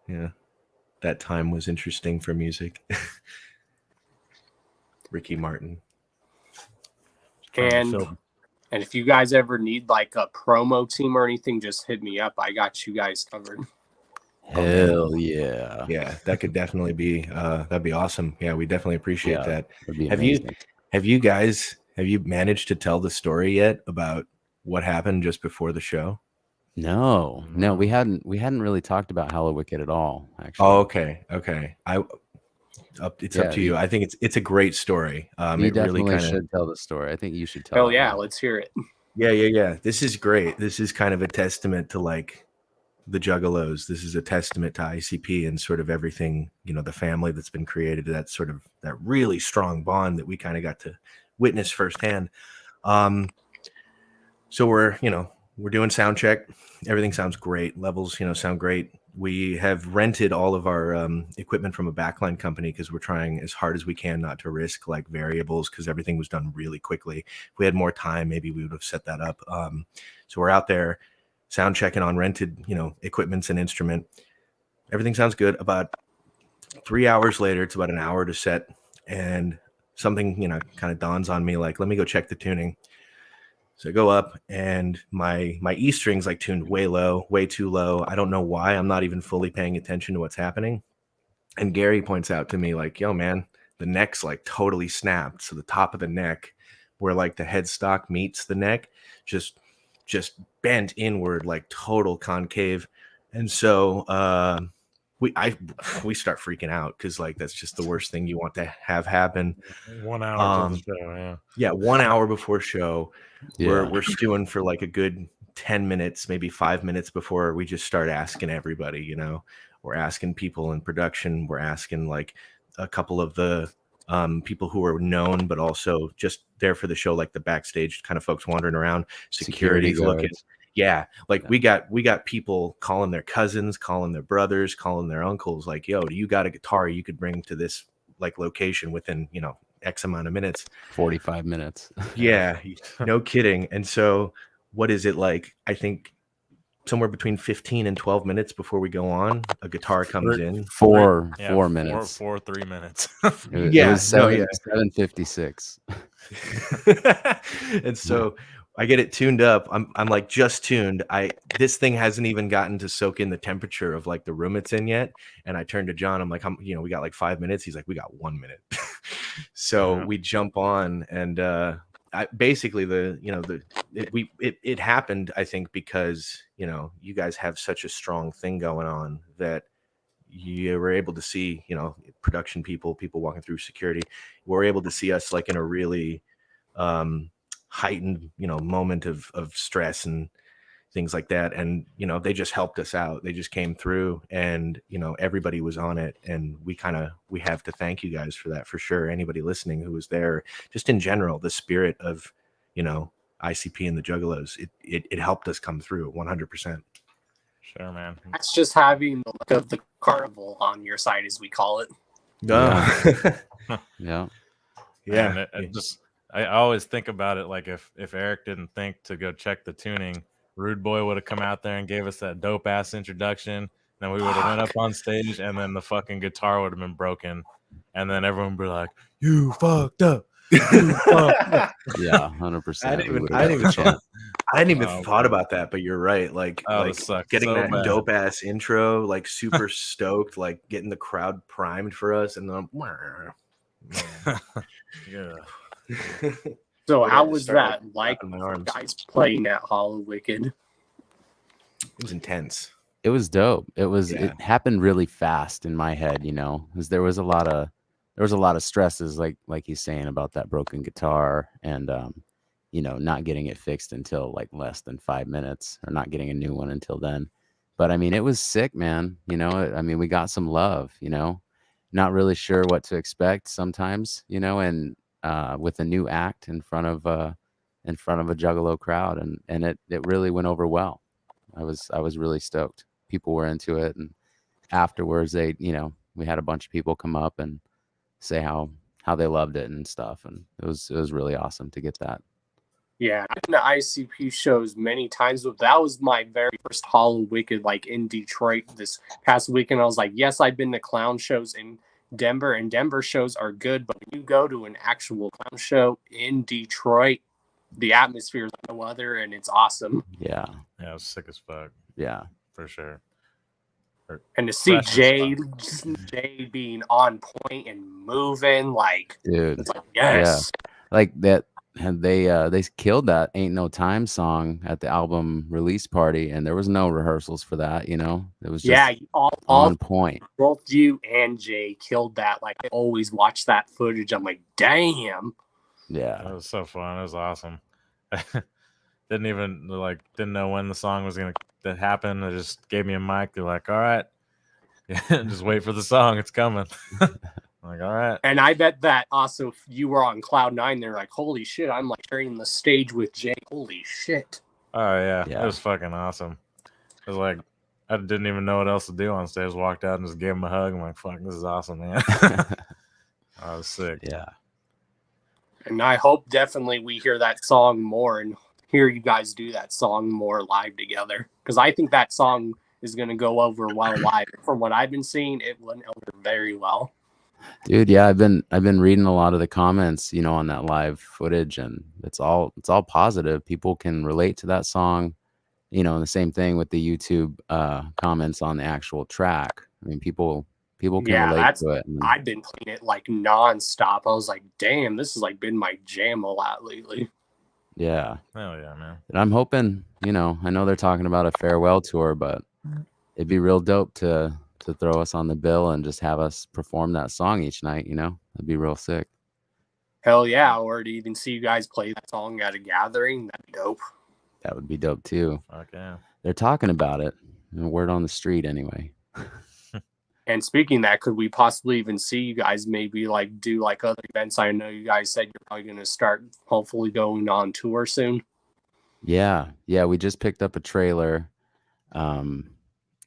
[SPEAKER 12] yeah. That time was interesting for music. Ricky Martin.
[SPEAKER 9] And if you guys ever need like a promo team or anything, just hit me up. I got you guys covered.
[SPEAKER 10] Hell yeah.
[SPEAKER 12] Yeah, that could definitely be that'd be awesome. Yeah, we definitely appreciate that.
[SPEAKER 10] That'd be
[SPEAKER 12] Have
[SPEAKER 10] amazing.
[SPEAKER 12] you managed to tell the story yet about what happened just before the show?
[SPEAKER 10] No, we hadn't really talked about Hallowicked at all, actually.
[SPEAKER 12] Oh, okay. It's up to you. I think it's a great story.
[SPEAKER 10] You
[SPEAKER 12] It
[SPEAKER 10] definitely
[SPEAKER 12] really kind of
[SPEAKER 10] should tell the story. I think you should tell
[SPEAKER 9] Hell
[SPEAKER 10] it.
[SPEAKER 9] yeah, let's hear it.
[SPEAKER 12] Yeah. This is great. This is kind of a testament to like the Juggalos. This is a testament to ICP and sort of everything, the family that's been created, that sort of that really strong bond that we kind of got to witness firsthand. So we're doing sound check. Everything sounds great. Levels, sound great. We have rented all of our equipment from a backline company because we're trying as hard as we can not to risk like variables because everything was done really quickly. If we had more time, maybe we would have set that up. So we're out there sound checking on rented, equipments and instrument. Everything sounds good. About 3 hours later, it's about an hour to set, and something, kind of dawns on me like, let me go check the tuning. So I go up and my E string's like tuned way low, way too low. I don't know why. I'm not even fully paying attention to what's happening. And Gary points out to me like, yo, man, the neck's like totally snapped. So the top of the neck where like the headstock meets the neck, just bent inward, like total concave. And so we start freaking out because like that's just the worst thing you want to have happen.
[SPEAKER 11] 1 hour before the show,
[SPEAKER 12] yeah, 1 hour before show.
[SPEAKER 10] Yeah.
[SPEAKER 12] We're stewing for like a good 10 minutes, maybe 5 minutes before we just start asking everybody, we're asking people in production. We're asking like a couple of the people who are known, but also just there for the show, like the backstage kind of folks wandering around, security's looking. Yeah. Like we got people calling their cousins, calling their brothers, calling their uncles, like, yo, do you got a guitar you could bring to this like location within, X amount of minutes?
[SPEAKER 10] 45 minutes.
[SPEAKER 12] Yeah, no kidding. And so what is it like? I think somewhere between 15 and 12 minutes before we go on, a guitar comes in.
[SPEAKER 10] 4 minutes.
[SPEAKER 11] 3 minutes.
[SPEAKER 10] It was 7:56.
[SPEAKER 12] And so I get it tuned up. I'm like just tuned. This thing hasn't even gotten to soak in the temperature of like the room it's in yet. And I turn to John. I'm like, we got like 5 minutes. He's like, we got 1 minute. So we jump on, and basically it happened, I think, because you guys have such a strong thing going on that you were able to see, production people walking through security, were able to see us like in a really heightened, moment of stress and things like that. And, they just helped us out. They just came through, and, everybody was on it. And we have to thank you guys for that, for sure. Anybody listening who was there, just in general, the spirit of, ICP and the Juggalos, it helped us come through 100%.
[SPEAKER 11] Sure, man.
[SPEAKER 9] That's just having the look of the carnival on your side, as we call it.
[SPEAKER 10] Yeah.
[SPEAKER 11] Yeah. I always think about it like if Eric didn't think to go check the tuning, Rude Boy would have come out there and gave us that dope ass introduction. Then we would have went up on stage, and then the fucking guitar would have been broken, and then everyone would be like, "You fucked up."
[SPEAKER 10] Yeah, 100%.
[SPEAKER 12] I hadn't even
[SPEAKER 11] Oh,
[SPEAKER 12] thought
[SPEAKER 11] bro.
[SPEAKER 12] about that, but you're right. Like,
[SPEAKER 11] Oh,
[SPEAKER 12] like
[SPEAKER 11] this sucked
[SPEAKER 12] getting
[SPEAKER 11] so
[SPEAKER 12] that
[SPEAKER 11] bad.
[SPEAKER 12] dope ass intro, like super stoked, like getting the crowd primed for us, and then
[SPEAKER 11] Yeah.
[SPEAKER 9] So
[SPEAKER 12] Would,
[SPEAKER 9] how was
[SPEAKER 12] start,
[SPEAKER 9] that like
[SPEAKER 12] flapping my arms.
[SPEAKER 9] guys playing at Hallowicked?
[SPEAKER 12] It was intense.
[SPEAKER 10] It was dope. It was.
[SPEAKER 12] Yeah.
[SPEAKER 10] It happened really fast in my head, you know, because there was a lot of stresses, like he's saying about that broken guitar and you know, not getting it fixed until like less than 5 minutes, or not getting a new one until then. But I mean, it was sick, man. You know, I mean, we got some love. You know, not really sure what to expect sometimes. You know, and with a new act in front of a Juggalo crowd, and it really went over well. I was really stoked. People were into it, and afterwards we had a bunch of people come up and say how they loved it and stuff, and it was really awesome to get that.
[SPEAKER 9] Yeah, I've been to ICP shows many times, but that was my very first Hallowicked, like in Detroit this past weekend. I was like, yes, I've been to clown shows in Denver, and Denver shows are good, but when you go to an actual clown show in Detroit, the atmosphere is no other, and it's awesome.
[SPEAKER 10] Yeah,
[SPEAKER 11] it was sick as fuck.
[SPEAKER 10] Yeah,
[SPEAKER 11] for sure.
[SPEAKER 9] And to see Jay being on point and moving, like,
[SPEAKER 10] dude,
[SPEAKER 9] it's like, yes.
[SPEAKER 10] Yeah, like that. And they killed that "Ain't No Time" song at the album release party, and there was no rehearsals for that. You know, it was just on point.
[SPEAKER 9] Both you and Jay killed that. Like, I always watch that footage. I'm like, damn.
[SPEAKER 10] Yeah,
[SPEAKER 11] it was so fun. It was awesome. Didn't know when the song was gonna happen. They just gave me a mic. They're like, all right, just wait for the song. It's coming. I'm like, all right.
[SPEAKER 9] And I bet that also if you were on Cloud 9, they're like, holy shit, I'm like sharing the stage with Jay. Holy shit.
[SPEAKER 11] Oh yeah. It was fucking awesome. It was like, I didn't even know what else to do on stage. Walked out and just gave him a hug. I'm like, fuck, this is awesome, man. I was sick.
[SPEAKER 10] Yeah.
[SPEAKER 9] And I hope definitely we hear that song more and hear you guys do that song more live together. Because I think that song is going to go over well live. From what I've been seeing, it went over very well.
[SPEAKER 10] Dude, yeah, I've been reading a lot of the comments, you know, on that live footage, and it's all positive. People can relate to that song, you know, and the same thing with the YouTube comments on the actual track. I mean, people can relate to it.
[SPEAKER 9] I've been playing it like nonstop. I was like, damn, this has like been my jam a lot lately.
[SPEAKER 10] Yeah.
[SPEAKER 11] Hell yeah, man.
[SPEAKER 10] And I'm hoping, you know, I know they're talking about a farewell tour, but it'd be real dope to throw us on the bill and just have us perform that song each night, you know? That'd be real sick.
[SPEAKER 9] Hell yeah, or to even see you guys play that song at a gathering, that'd be dope.
[SPEAKER 10] That would be dope too.
[SPEAKER 11] Fuck yeah.
[SPEAKER 10] They're talking about it. Word on the street anyway.
[SPEAKER 9] And speaking of that, could we possibly even see you guys maybe like do like other events? I know you guys said you're probably going to start hopefully going on tour soon.
[SPEAKER 10] Yeah, we just picked up a trailer.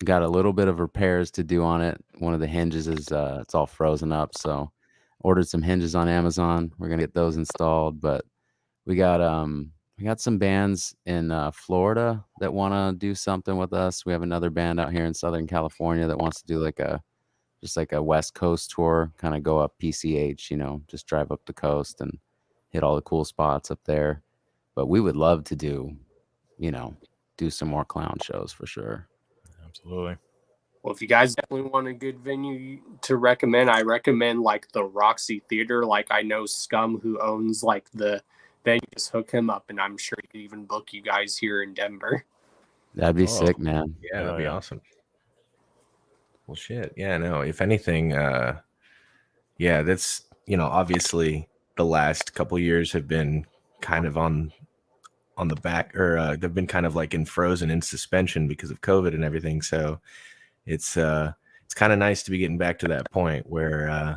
[SPEAKER 10] Got a little bit of repairs to do on it. One of the hinges is it's all frozen up, so ordered some hinges on Amazon. We're gonna get those installed, but we got some bands in Florida that want to do something with us. We have another band out here in Southern California that wants to do like a West Coast tour, kind of go up PCH, you know, just drive up the coast and hit all the cool spots up there. But we would love to do some more clown shows for sure.
[SPEAKER 11] Absolutely.
[SPEAKER 9] Well, if you guys definitely want a good venue to recommend, I recommend like the Roxy Theater. Like I know Scum, who owns like the venue, just hook him up, and I'm sure he could even book you guys here in Denver.
[SPEAKER 10] That'd be sick, man.
[SPEAKER 12] Yeah, that'd be awesome. Well, shit. Yeah, no. If anything, that's, you know, obviously the last couple years have been kind of on the back, or they've been kind of like frozen in suspension because of COVID and everything. So it's kind of nice to be getting back to that point where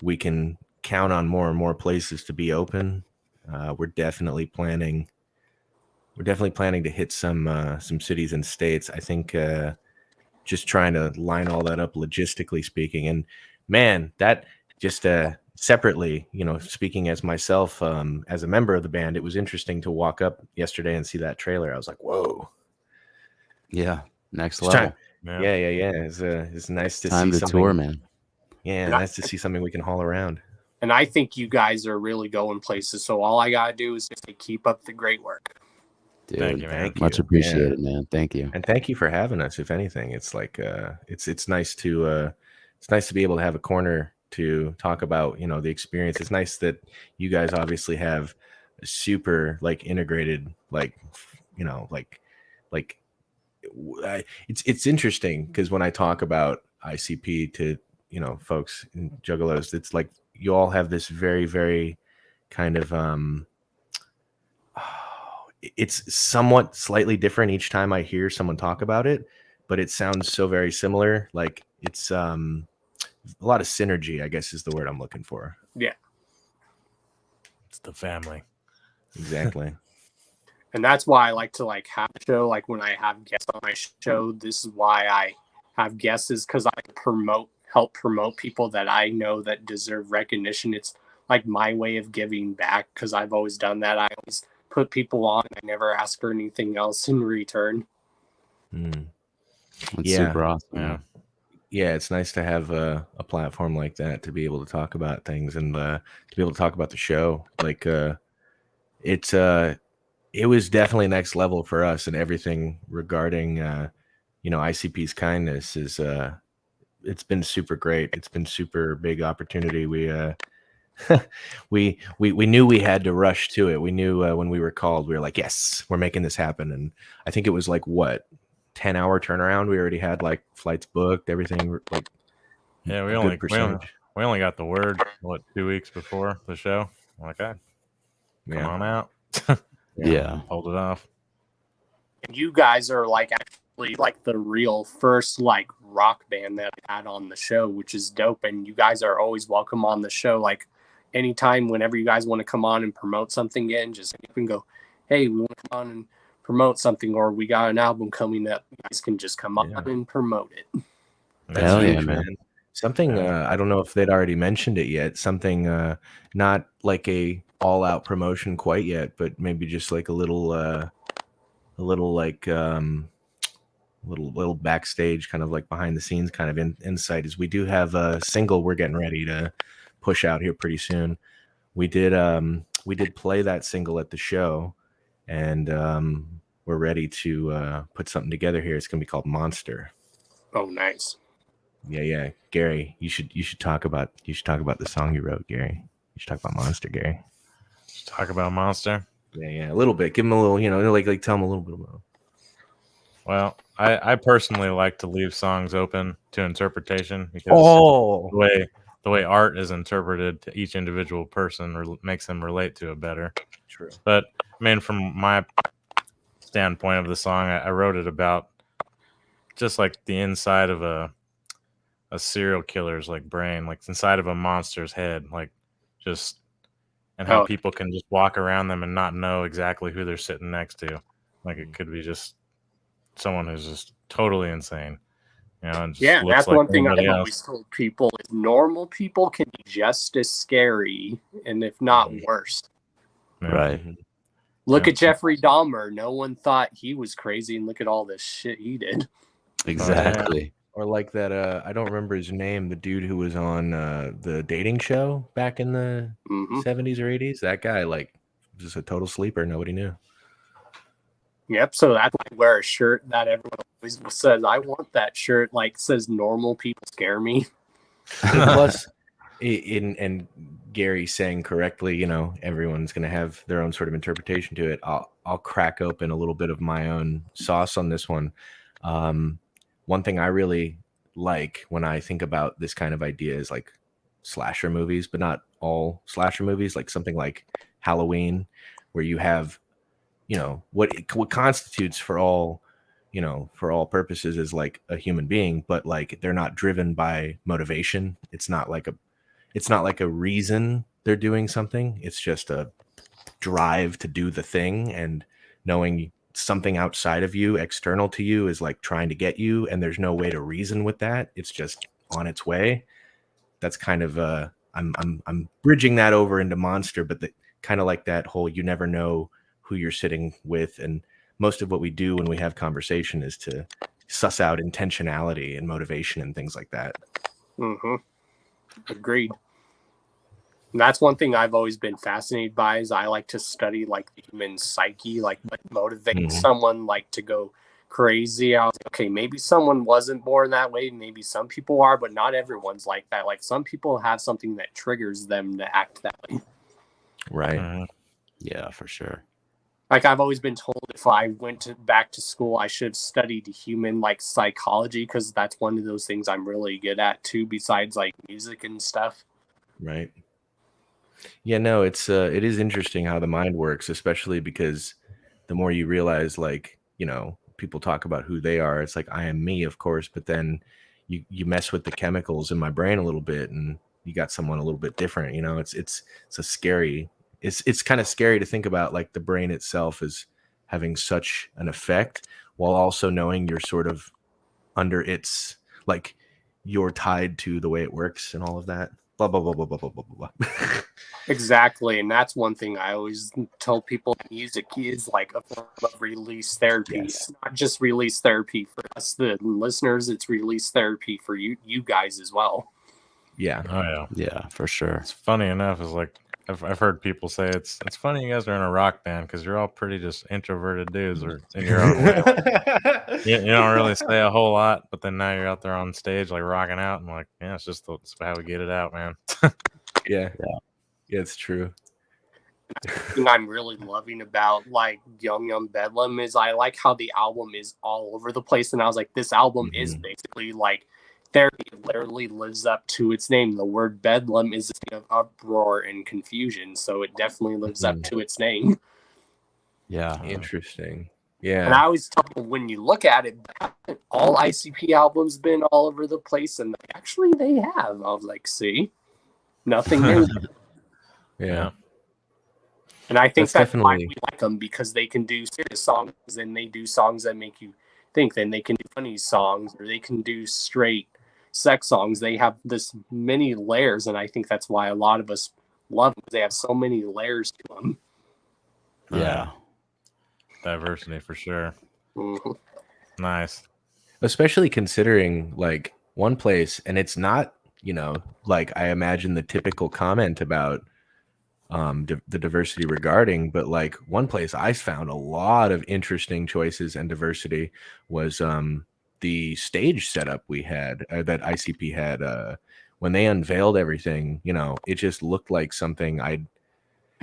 [SPEAKER 12] we can count on more and more places to be open. We're definitely planning to hit some cities and states. I think just trying to line all that up logistically speaking. And man, that just separately, you know, speaking as myself, as a member of the band, it was interesting to walk up yesterday and see that trailer. I was like, whoa.
[SPEAKER 10] Yeah. Next level.
[SPEAKER 12] Yeah. It's nice to
[SPEAKER 10] see
[SPEAKER 12] something.
[SPEAKER 10] Tour, man.
[SPEAKER 12] Yeah. Nice to see something we can haul around.
[SPEAKER 9] And I think you guys are really going places. So all I got to do is just keep up the great work.
[SPEAKER 10] Dude,
[SPEAKER 11] Thank you, man.
[SPEAKER 12] Thank
[SPEAKER 10] much
[SPEAKER 12] you.
[SPEAKER 10] appreciated, man. Thank you.
[SPEAKER 12] And thank you for having us. If anything, it's like it's nice to be able to have a corner to talk about, you know, the experience. It's nice that you guys obviously have a super like integrated, like, you know, it's interesting because when I talk about ICP to, you know, folks in Juggalos, it's like you all have this very, very kind of it's somewhat slightly different each time I hear someone talk about it, but it sounds so very similar. Like it's a lot of synergy, I guess is the word I'm looking for.
[SPEAKER 9] Yeah.
[SPEAKER 11] It's the family.
[SPEAKER 12] Exactly.
[SPEAKER 9] And that's why I like to like have a show. Like when I have guests on my show, this is why I have guests, is because I help promote people that I know that deserve recognition. It's like my way of giving back, because I've always done that. I always put people on. I never ask for anything else in return.
[SPEAKER 10] That's
[SPEAKER 12] Yeah.
[SPEAKER 10] super awesome.
[SPEAKER 11] Yeah.
[SPEAKER 12] Yeah, it's nice to have a platform like that to be able to talk about things and to be able to talk about the show. Like it was definitely next level for us, and everything regarding you know, ICP's kindness is it's been super great. It's been super big opportunity. We knew we had to rush to it. We knew when we were called, we were like, yes, we're making this happen. And I think it was like what, 10-hour turnaround. We already had like flights booked, everything, like
[SPEAKER 11] Yeah, we
[SPEAKER 12] a
[SPEAKER 11] only
[SPEAKER 12] good percentage.
[SPEAKER 11] we only got the word 2 weeks before the show. I'm like, come
[SPEAKER 12] Yeah.
[SPEAKER 11] on out.
[SPEAKER 10] Yeah.
[SPEAKER 11] Hold it off.
[SPEAKER 9] And you guys are like actually like the real first like rock band that I had on the show, which is dope. And you guys are always welcome on the show. Like anytime, whenever you guys want to come on and promote something again, just you can go, hey, we want to come on and promote something, or we got an album coming up. You guys can just come on and promote it.
[SPEAKER 12] That's
[SPEAKER 10] Hell yeah,
[SPEAKER 12] huge,
[SPEAKER 10] man.
[SPEAKER 12] man. Something I don't know if they'd already mentioned it yet. Something not like a all-out promotion quite yet, but maybe just like a little like little backstage, kind of like behind the scenes kind of insight. Is we do have a single we're getting ready to push out here pretty soon. We did play that single at the show, and we're ready to put something together here. It's gonna be called Monster.
[SPEAKER 9] Oh, nice.
[SPEAKER 12] Yeah. Gary, you should talk about the song you wrote, Gary. You should talk about Monster, Gary.
[SPEAKER 11] Talk about Monster.
[SPEAKER 12] Yeah, a little bit. Give him a little, you know, like tell him a little bit about.
[SPEAKER 11] Well, I personally like to leave songs open to interpretation, because the way art is interpreted to each individual person makes them relate to it better.
[SPEAKER 12] True.
[SPEAKER 11] But I mean, from my standpoint of the song, I wrote it about just like the inside of a serial killer's like brain, like inside of a monster's head, like just, and how people can just walk around them and not know exactly who they're sitting next to. Like it could be just someone who's just totally insane. You know, and just
[SPEAKER 9] Yeah,
[SPEAKER 11] looks
[SPEAKER 9] that's
[SPEAKER 11] like
[SPEAKER 9] one thing I've
[SPEAKER 11] everybody else.
[SPEAKER 9] always told people is normal people can be just as scary, and if not worse.
[SPEAKER 11] Yeah.
[SPEAKER 10] Right.
[SPEAKER 9] Look at Jeffrey Dahmer. No one thought he was crazy, and look at all this shit he did.
[SPEAKER 10] Exactly.
[SPEAKER 12] Or like that, I don't remember his name, the dude who was on the dating show back in the 70s or 80s. That guy, like, just a total sleeper. Nobody knew.
[SPEAKER 9] Yep, so that's why I wear a shirt that everyone always says, I want that shirt, like, says normal people scare me.
[SPEAKER 12] Plus, and Gary saying correctly, you know, everyone's going to have their own sort of interpretation to it. I'll crack open a little bit of my own sauce on this one. One thing I really like when I think about this kind of idea is like slasher movies, but not all slasher movies, like something like Halloween, where you have, you know, what constitutes for all purposes is like a human being, but like they're not driven by motivation. It's not like a reason they're doing something. It's just a drive to do the thing, and knowing something outside of you, external to you, is like trying to get you, and there's no way to reason with that. It's just on its way. That's kind of I'm bridging that over into Monster, but kind of like that whole, you never know who you're sitting with, and most of what we do when we have conversation is to suss out intentionality and motivation and things like that.
[SPEAKER 9] Agreed. And that's one thing I've always been fascinated by is I like to study like the human psyche, like what motivates someone like to go crazy. I was like, okay, maybe someone wasn't born that way. Maybe some people are, but not everyone's like that. Like some people have something that triggers them to act that way.
[SPEAKER 12] Right.
[SPEAKER 10] Yeah, for sure.
[SPEAKER 9] Like I've always been told if I went back to school, I should have studied human like psychology because that's one of those things I'm really good at too, besides like music and stuff.
[SPEAKER 12] Right. Yeah, no, it is interesting how the mind works, especially because the more you realize, like, you know, people talk about who they are, it's like I am me, of course, but then you mess with the chemicals in my brain a little bit and you got someone a little bit different, you know. It's a scary, it's kind of scary to think about like the brain itself is having such an effect while also knowing you're sort of under its, like, you're tied to the way it works and all of that. Blah blah blah blah blah blah blah blah.
[SPEAKER 9] Exactly, and that's one thing I always tell people: music is like a form of release therapy.
[SPEAKER 12] Yes.
[SPEAKER 9] It's not just release therapy for us, the listeners. It's release therapy for you guys as well.
[SPEAKER 12] Yeah.
[SPEAKER 11] Oh yeah.
[SPEAKER 10] Yeah, for sure.
[SPEAKER 11] It's funny enough. Is like I've heard people say it's funny you guys are in a rock band because you're all pretty just introverted dudes or in your own way. Like, you don't really say a whole lot, but then now you're out there on stage like rocking out and like, yeah, it's just it's how we get it out, man.
[SPEAKER 12] Yeah, it's true.
[SPEAKER 9] The thing I'm really loving about like Young Bedlam is I like how the album is all over the place, and I was like, this album is basically like therapy. It literally lives up to its name. The word bedlam is a state of uproar and confusion, so it definitely lives up to its name.
[SPEAKER 10] Yeah.
[SPEAKER 12] Interesting. Yeah.
[SPEAKER 9] And I always tell people when you look at it, haven't all ICP albums been all over the place? And actually they have. I was like, see, nothing new.
[SPEAKER 12] Yeah.
[SPEAKER 9] And I think that's why
[SPEAKER 12] definitely
[SPEAKER 9] we like them, because they can do serious songs and they do songs that make you think. Then they can do funny songs, or they can do straight sex songs. They have this many layers, and I think that's why a lot of us love them. They have so many layers to them.
[SPEAKER 10] Yeah.
[SPEAKER 11] Diversity for sure. Nice.
[SPEAKER 12] Especially considering like One Place, and it's not, you know, like I imagine the typical comment about the diversity regarding, but like One Place, I found a lot of interesting choices and diversity was the stage setup we had that ICP had when they unveiled everything. You know, it just looked like something I'd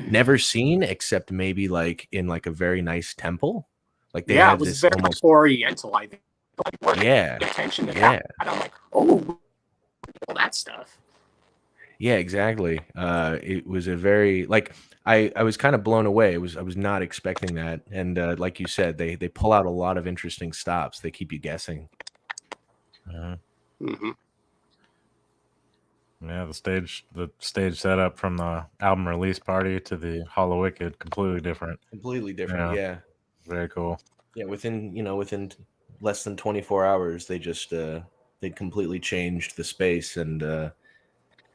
[SPEAKER 12] never seen, except maybe like in like a very nice temple. Like they had
[SPEAKER 9] it was
[SPEAKER 12] this
[SPEAKER 9] very
[SPEAKER 12] almost
[SPEAKER 9] oriental, I think. Like, attention to that. And I'm like, oh, all that stuff.
[SPEAKER 12] Yeah, exactly. It was a very like I was kind of blown away. I was not expecting that, and like you said, they pull out a lot of interesting stops. They keep you guessing.
[SPEAKER 11] Yeah, the stage setup from the album release party to the Hallowicked, completely different.
[SPEAKER 12] Completely different. Yeah.
[SPEAKER 11] Very cool.
[SPEAKER 12] Yeah, within less than 24 hours, they just they completely changed the space, and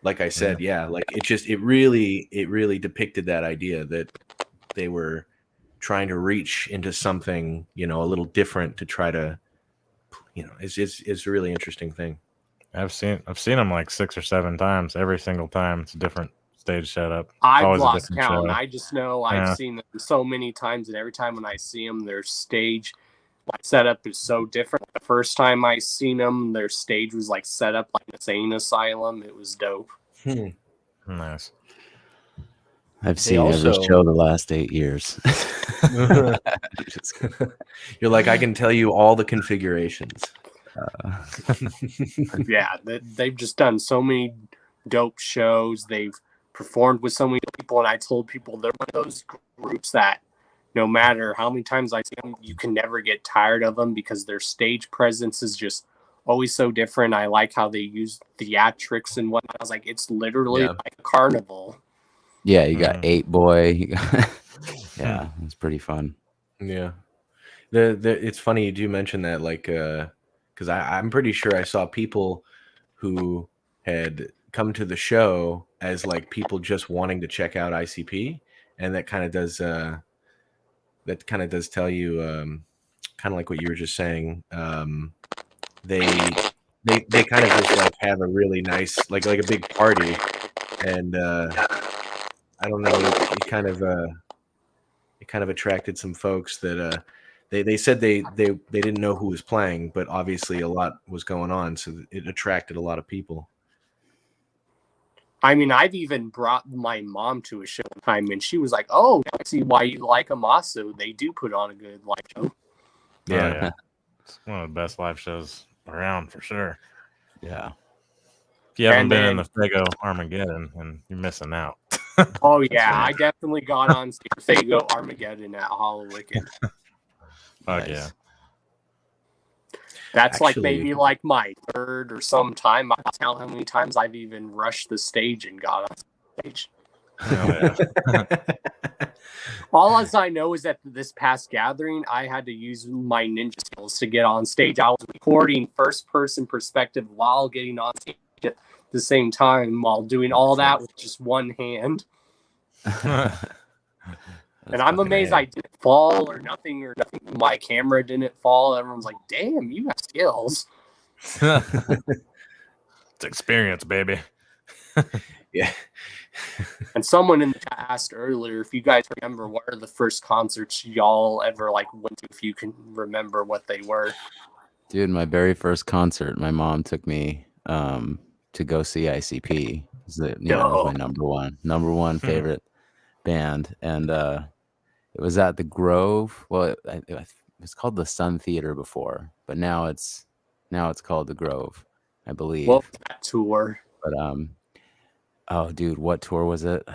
[SPEAKER 12] like I said, like it really depicted that idea that they were trying to reach into something, you know, a little different to try to, you know, it's a really interesting thing.
[SPEAKER 11] I've seen them like 6 or 7 times. Every single time it's a different stage setup. It's
[SPEAKER 9] I've
[SPEAKER 11] always a
[SPEAKER 9] lost
[SPEAKER 11] different
[SPEAKER 9] count.
[SPEAKER 11] show.
[SPEAKER 9] I just know I've seen them so many times, and every time when I see them, their stage setup is so different. The first time I seen them, their stage was like set up like an insane asylum. It was dope.
[SPEAKER 11] Nice.
[SPEAKER 10] I've seen every show the last 8 years.
[SPEAKER 12] You're like, I can tell you all the configurations.
[SPEAKER 9] Yeah, they've just done so many dope shows. They've performed with so many people, and I told people they're one of those groups that no matter how many times I see them, you can never get tired of them because their stage presence is just always so different. I like how they use theatrics and whatnot. I was like, it's literally like a carnival.
[SPEAKER 10] Yeah, you got 8 Boy. Yeah, it's pretty fun.
[SPEAKER 12] Yeah. It's funny you do mention that, like, because I'm pretty sure I saw people who had come to the show as like people just wanting to check out ICP, and that kind of does tell you kind of like what you were just saying. They they kind of just like have a really nice like a big party, and I don't know, it kind of attracted some folks that they said they didn't know who was playing, but obviously a lot was going on, so it attracted a lot of people.
[SPEAKER 9] I mean, I've even brought my mom to a show one time, and she was like, "Oh, I see why you like them. Also, they do put on a good live show."
[SPEAKER 11] Yeah. It's one of the best live shows around for sure.
[SPEAKER 10] Yeah.
[SPEAKER 11] If you haven't
[SPEAKER 9] And
[SPEAKER 11] been
[SPEAKER 9] then-
[SPEAKER 11] in the Fago Armageddon, and you're missing out.
[SPEAKER 9] Oh yeah, I definitely got on Fago Armageddon at Hallowicked.
[SPEAKER 11] Fuck yeah.
[SPEAKER 9] That's like
[SPEAKER 12] Actually-
[SPEAKER 9] maybe like my third or some time. I can't tell how many times I've even rushed the stage and got on stage.
[SPEAKER 11] Hell yeah.
[SPEAKER 9] All as I know is that this past gathering, I had to use my ninja skills to get on stage. I was recording first-person perspective while getting on stage at the same time, while doing all that with just one hand. And I'm amazed I didn't fall or nothing, my camera didn't fall. Everyone's like, "Damn, you have skills."
[SPEAKER 11] It's experience, baby.
[SPEAKER 12] Yeah.
[SPEAKER 9] And someone in the chat asked earlier if you guys remember what are the first concerts y'all ever like went to, if you can remember what they were.
[SPEAKER 10] Dude, my very first concert, my mom took me to go see ICP. It was my number one favorite band, and it was at the Grove. Well, it was called the Sun Theater before, but now it's called the Grove, I believe.
[SPEAKER 9] What was that tour?
[SPEAKER 10] But oh, dude, what tour was it?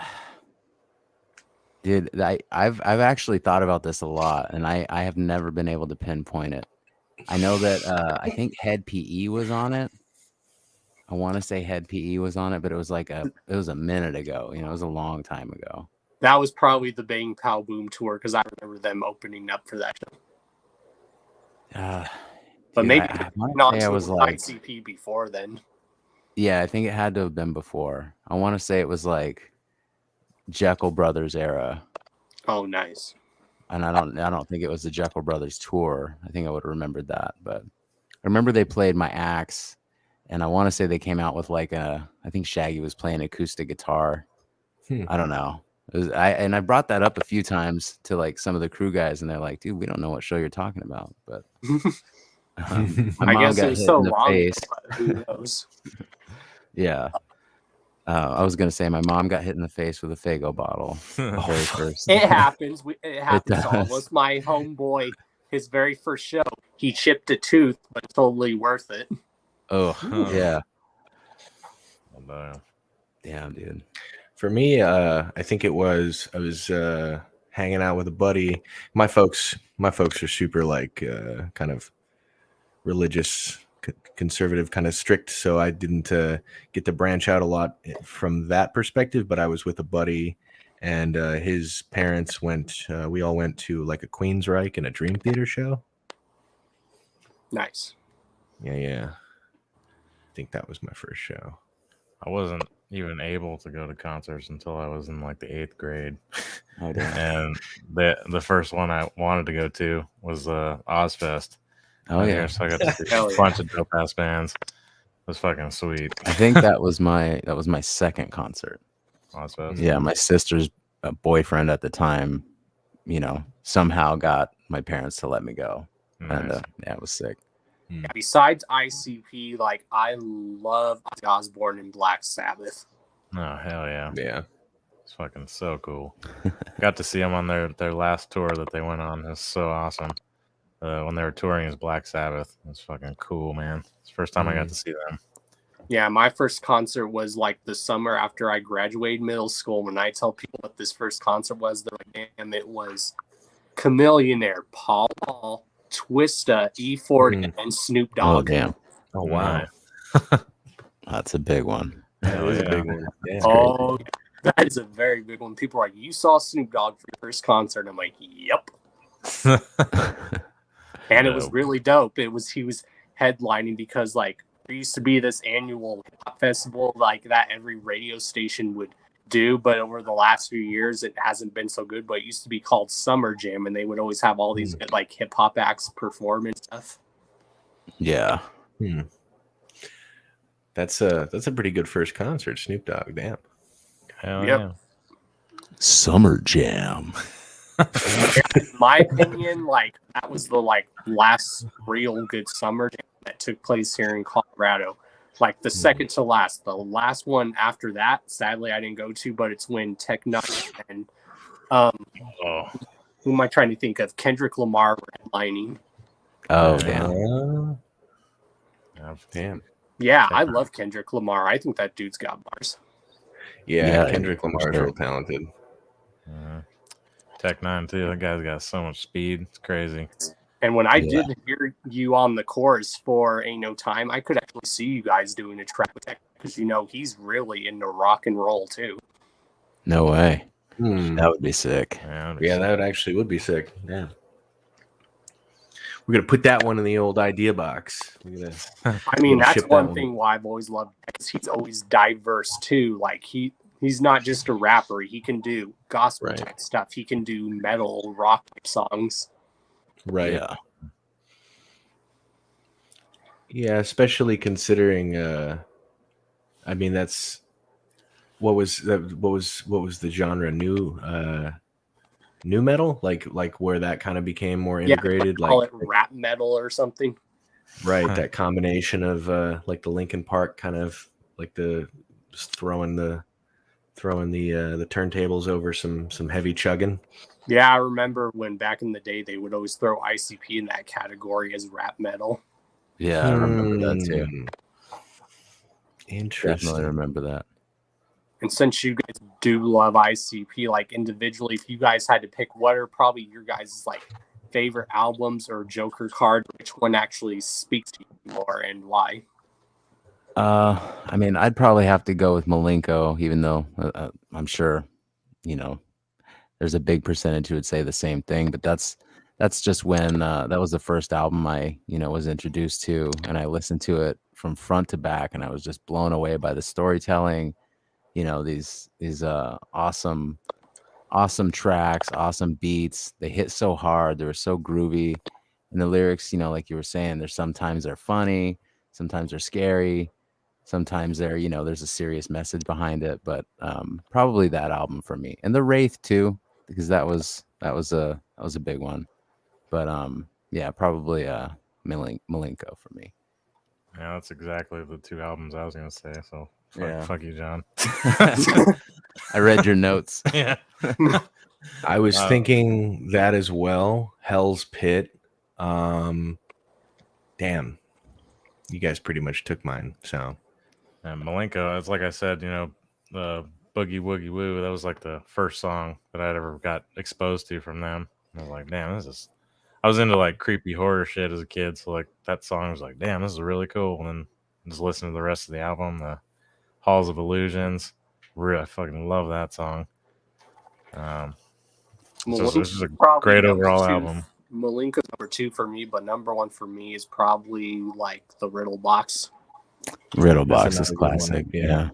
[SPEAKER 10] Dude, I've actually thought about this a lot, and I have never been able to pinpoint it. I know that I think Head PE was on it. I want to say Head PE was on it, but it was a minute ago. You know, it was a long time ago.
[SPEAKER 9] That was probably the Bang Pow Boom tour because I remember them opening up for that show. But
[SPEAKER 10] Dude,
[SPEAKER 9] maybe
[SPEAKER 10] I
[SPEAKER 9] not
[SPEAKER 10] say I was like,
[SPEAKER 9] ICP before then.
[SPEAKER 10] yeah, I think it had to have been before. I want to say it was like Jekyll Brothers era.
[SPEAKER 9] Oh, nice.
[SPEAKER 10] And I don't think it was the Jekyll Brothers tour. I think I would have remembered that, but I remember they played My Axe, and I want to say they came out with like I think Shaggy was playing acoustic guitar. I don't know. I brought that up a few times to like some of the crew guys, and they're like, "Dude, we don't know what show you're talking about." But my mom got hit in the face.
[SPEAKER 9] Who knows?
[SPEAKER 10] Yeah. I was gonna say my mom got hit in the face with a Fago bottle. The very first.
[SPEAKER 9] It happens. It happens to all of
[SPEAKER 10] does.
[SPEAKER 9] us. My homeboy, his very first show, he chipped a tooth, but totally worth it.
[SPEAKER 10] Oh yeah.
[SPEAKER 12] Damn, dude. For me, I think I was hanging out with a buddy. My folks are super like kind of religious, conservative, kind of strict, so I didn't get to branch out a lot from that perspective. But I was with a buddy, and his parents went. We all went to like a Queensryche and a Dream Theater show.
[SPEAKER 9] Nice.
[SPEAKER 12] Yeah. I think that was my first show.
[SPEAKER 11] I wasn't even able to go to concerts until I was in like the 8th grade.
[SPEAKER 10] Oh, damn.
[SPEAKER 11] And the first one I wanted to go to was Ozfest.
[SPEAKER 10] Oh yeah.
[SPEAKER 11] So I got to see a bunch of dope ass bands. It was fucking sweet.
[SPEAKER 10] I think that was my second concert.
[SPEAKER 11] Ozfest.
[SPEAKER 10] Yeah, my sister's boyfriend at the time, you know, somehow got my parents to let me go. And
[SPEAKER 11] Nice.
[SPEAKER 10] yeah, it was sick.
[SPEAKER 9] Yeah, besides ICP, like I love Ozzy Osbourne and Black Sabbath.
[SPEAKER 11] Oh hell yeah.
[SPEAKER 12] Yeah.
[SPEAKER 11] It's fucking so cool. Got to see them on their last tour that they went on. It was so awesome. When they were touring as Black Sabbath. It was fucking cool, man. It's the first time I got to see them.
[SPEAKER 9] Yeah, my first concert was like the summer after I graduated middle school. When I tell people what this first concert was, they're like, damn, it was Chameleonaire, Paul Wall, Twista, E40, and Snoop
[SPEAKER 10] Oh
[SPEAKER 9] Dogg.
[SPEAKER 10] damn.
[SPEAKER 12] Oh wow.
[SPEAKER 10] That's a big one.
[SPEAKER 12] That was a big one. Yeah.
[SPEAKER 9] Oh, that is a very big one. People are like, you saw Snoop Dogg for your first concert? I'm like, yep. And it was really dope. He was headlining because like there used to be this annual hip-hop festival like that every radio station would do, but over the last few years it hasn't been so good. But it used to be called Summer Jam, and they would always have all these good like hip hop acts perform and stuff.
[SPEAKER 10] Yeah.
[SPEAKER 12] That's a pretty good first concert, Snoop Dogg. Damn.
[SPEAKER 11] Hell
[SPEAKER 9] Yep.
[SPEAKER 11] yeah.
[SPEAKER 10] Summer Jam.
[SPEAKER 9] In my opinion, like that was the last real good summer jam that took place here in Colorado. Like the second to last. The last one after that, sadly I didn't go to, but it's when Tech Nine and who am I trying to think of? Kendrick Lamar were headlining.
[SPEAKER 10] Oh, damn.
[SPEAKER 12] Damn.
[SPEAKER 9] Yeah, I love Kendrick Lamar. I think that dude's got bars.
[SPEAKER 12] Yeah, Kendrick Lamar is real talented.
[SPEAKER 11] Tech 9 too. That guy's got so much speed. It's crazy.
[SPEAKER 9] And when I did hear you on the chorus for Ain't No Time, I could actually see you guys doing a track with Tech because he's really into rock and roll too.
[SPEAKER 10] No way. That would be sick.
[SPEAKER 12] Yeah, that would be sick. Yeah. We're gonna put that one in the old idea box.
[SPEAKER 9] I mean, that's one thing why I've always loved because he's always diverse too. Like he's not just a rapper. He can do gospel type stuff. He can do metal, rock type songs.
[SPEAKER 12] Right. Yeah. Yeah, especially considering. I mean, that's what was the genre new metal, like where that kind of became more integrated,
[SPEAKER 9] call it rap metal or something.
[SPEAKER 12] Right, that combination of like the Linkin Park kind of like the just throwing the turntables over some heavy chugging.
[SPEAKER 9] Yeah, I remember when back in the day they would always throw ICP in that category as rap metal.
[SPEAKER 10] Yeah, I remember that too.
[SPEAKER 12] Interesting.
[SPEAKER 10] Definitely remember that.
[SPEAKER 9] And since you guys do love ICP, like individually, if you guys had to pick, what are probably your guys' like favorite albums or Joker card? Which one actually speaks to you more and why?
[SPEAKER 10] I mean, I'd probably have to go with Malenko, even though I'm sure, there's a big percentage who would say the same thing. But that's just when that was the first album I, was introduced to, and I listened to it from front to back, and I was just blown away by the storytelling. These awesome tracks, awesome beats. They hit so hard. They were so groovy. And the lyrics, like you were saying, sometimes they're funny, sometimes they're scary, sometimes they're, there's a serious message behind it. But probably that album for me. And the Wraith too, because that was a big one. But yeah, probably Malenko for me.
[SPEAKER 11] Yeah, that's exactly the two albums I was gonna say. So fuck you, John.
[SPEAKER 10] I read your notes.
[SPEAKER 11] Yeah.
[SPEAKER 12] I was thinking that as well. Hell's Pit. Damn. You guys pretty much took mine. So
[SPEAKER 11] and Malenko, it's like I said, the Boogie Woogie Woo, that was like the first song that I'd ever got exposed to from them. I was like, damn, I was into like creepy horror shit as a kid, so like that song was like, damn, this is really cool. And then just listen to the rest of the album, the Halls of Illusions. I fucking love that song. This is a great overall album.
[SPEAKER 9] Malenko's number 2 for me, but number 1 for me is probably like the Riddle Box.
[SPEAKER 10] Riddle Box is classic. Yeah.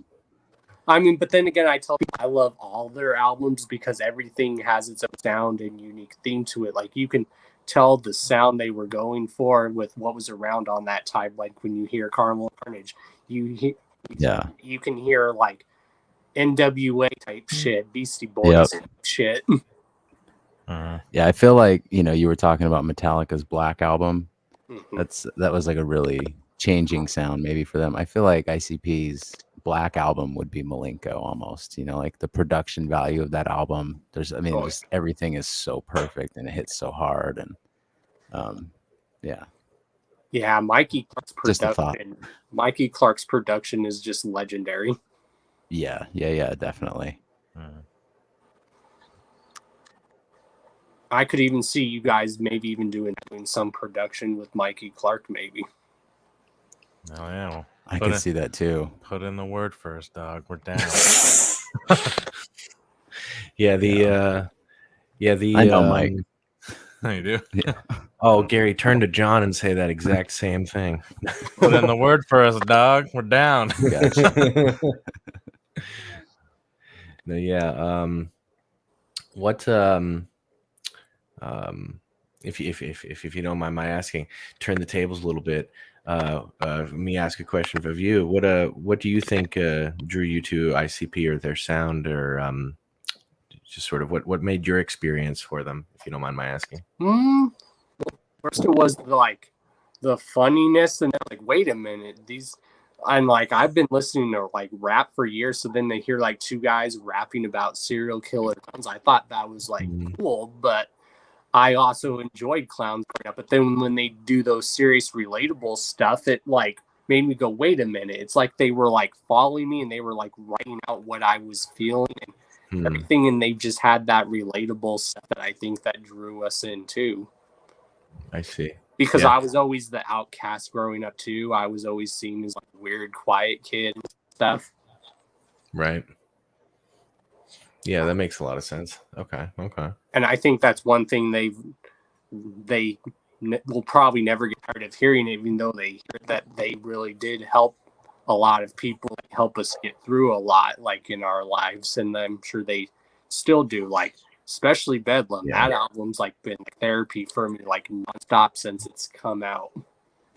[SPEAKER 9] I mean, but then again, I tell people I love all their albums because everything has its own sound and unique theme to it. Like you can tell the sound they were going for with what was around on that time. Like when you hear Carnival Carnage, you can hear like NWA type shit, Beastie Boys type shit.
[SPEAKER 10] Yeah, I feel like you were talking about Metallica's Black album.
[SPEAKER 9] Mm-hmm.
[SPEAKER 10] That was like a really changing sound maybe for them. I feel like ICP's Black album would be Malenko almost. Like the production value of that album. Just everything is so perfect and it hits so hard and
[SPEAKER 9] yeah, Mikey Clark's production is just legendary.
[SPEAKER 10] Yeah, definitely.
[SPEAKER 9] I could even see you guys maybe even doing some production with Mikey Clark, maybe.
[SPEAKER 11] Oh yeah, well,
[SPEAKER 10] I could see that too.
[SPEAKER 11] Put in the word first, dog. We're down.
[SPEAKER 12] I know Mike.
[SPEAKER 11] You do?
[SPEAKER 10] Yeah.
[SPEAKER 12] Oh, Gary, turn to John and say that exact same thing.
[SPEAKER 11] Put in the word first, dog. We're down.
[SPEAKER 10] Gotcha.
[SPEAKER 12] No, yeah. What if you don't mind my asking, turn the tables a little bit. Let me ask a question of you. What do you think drew you to ICP or their sound, or just sort of what made your experience for them, if you don't mind my asking?
[SPEAKER 9] First, it was the funniness, and then, like, wait a minute, I'm like, I've been listening to like rap for years, so then they hear like two guys rapping about serial killer clowns. I thought that was like cool, but I also enjoyed clowns growing up. But then when they do those serious, relatable stuff, it like made me go, wait a minute. It's like they were like following me and they were like writing out what I was feeling and everything. And they just had that relatable stuff that I think that drew us in too.
[SPEAKER 12] I see.
[SPEAKER 9] Because I was always the outcast growing up too. I was always seen as like a weird, quiet kid and stuff.
[SPEAKER 12] Right. Yeah, that makes a lot of sense. Okay.
[SPEAKER 9] And I think that's one thing they will probably never get tired of hearing, even though they hear that they really did help a lot of people, help us get through a lot, like in our lives, and I'm sure they still do. Like, especially Bedlam, that album's like been therapy for me, like nonstop since it's come out.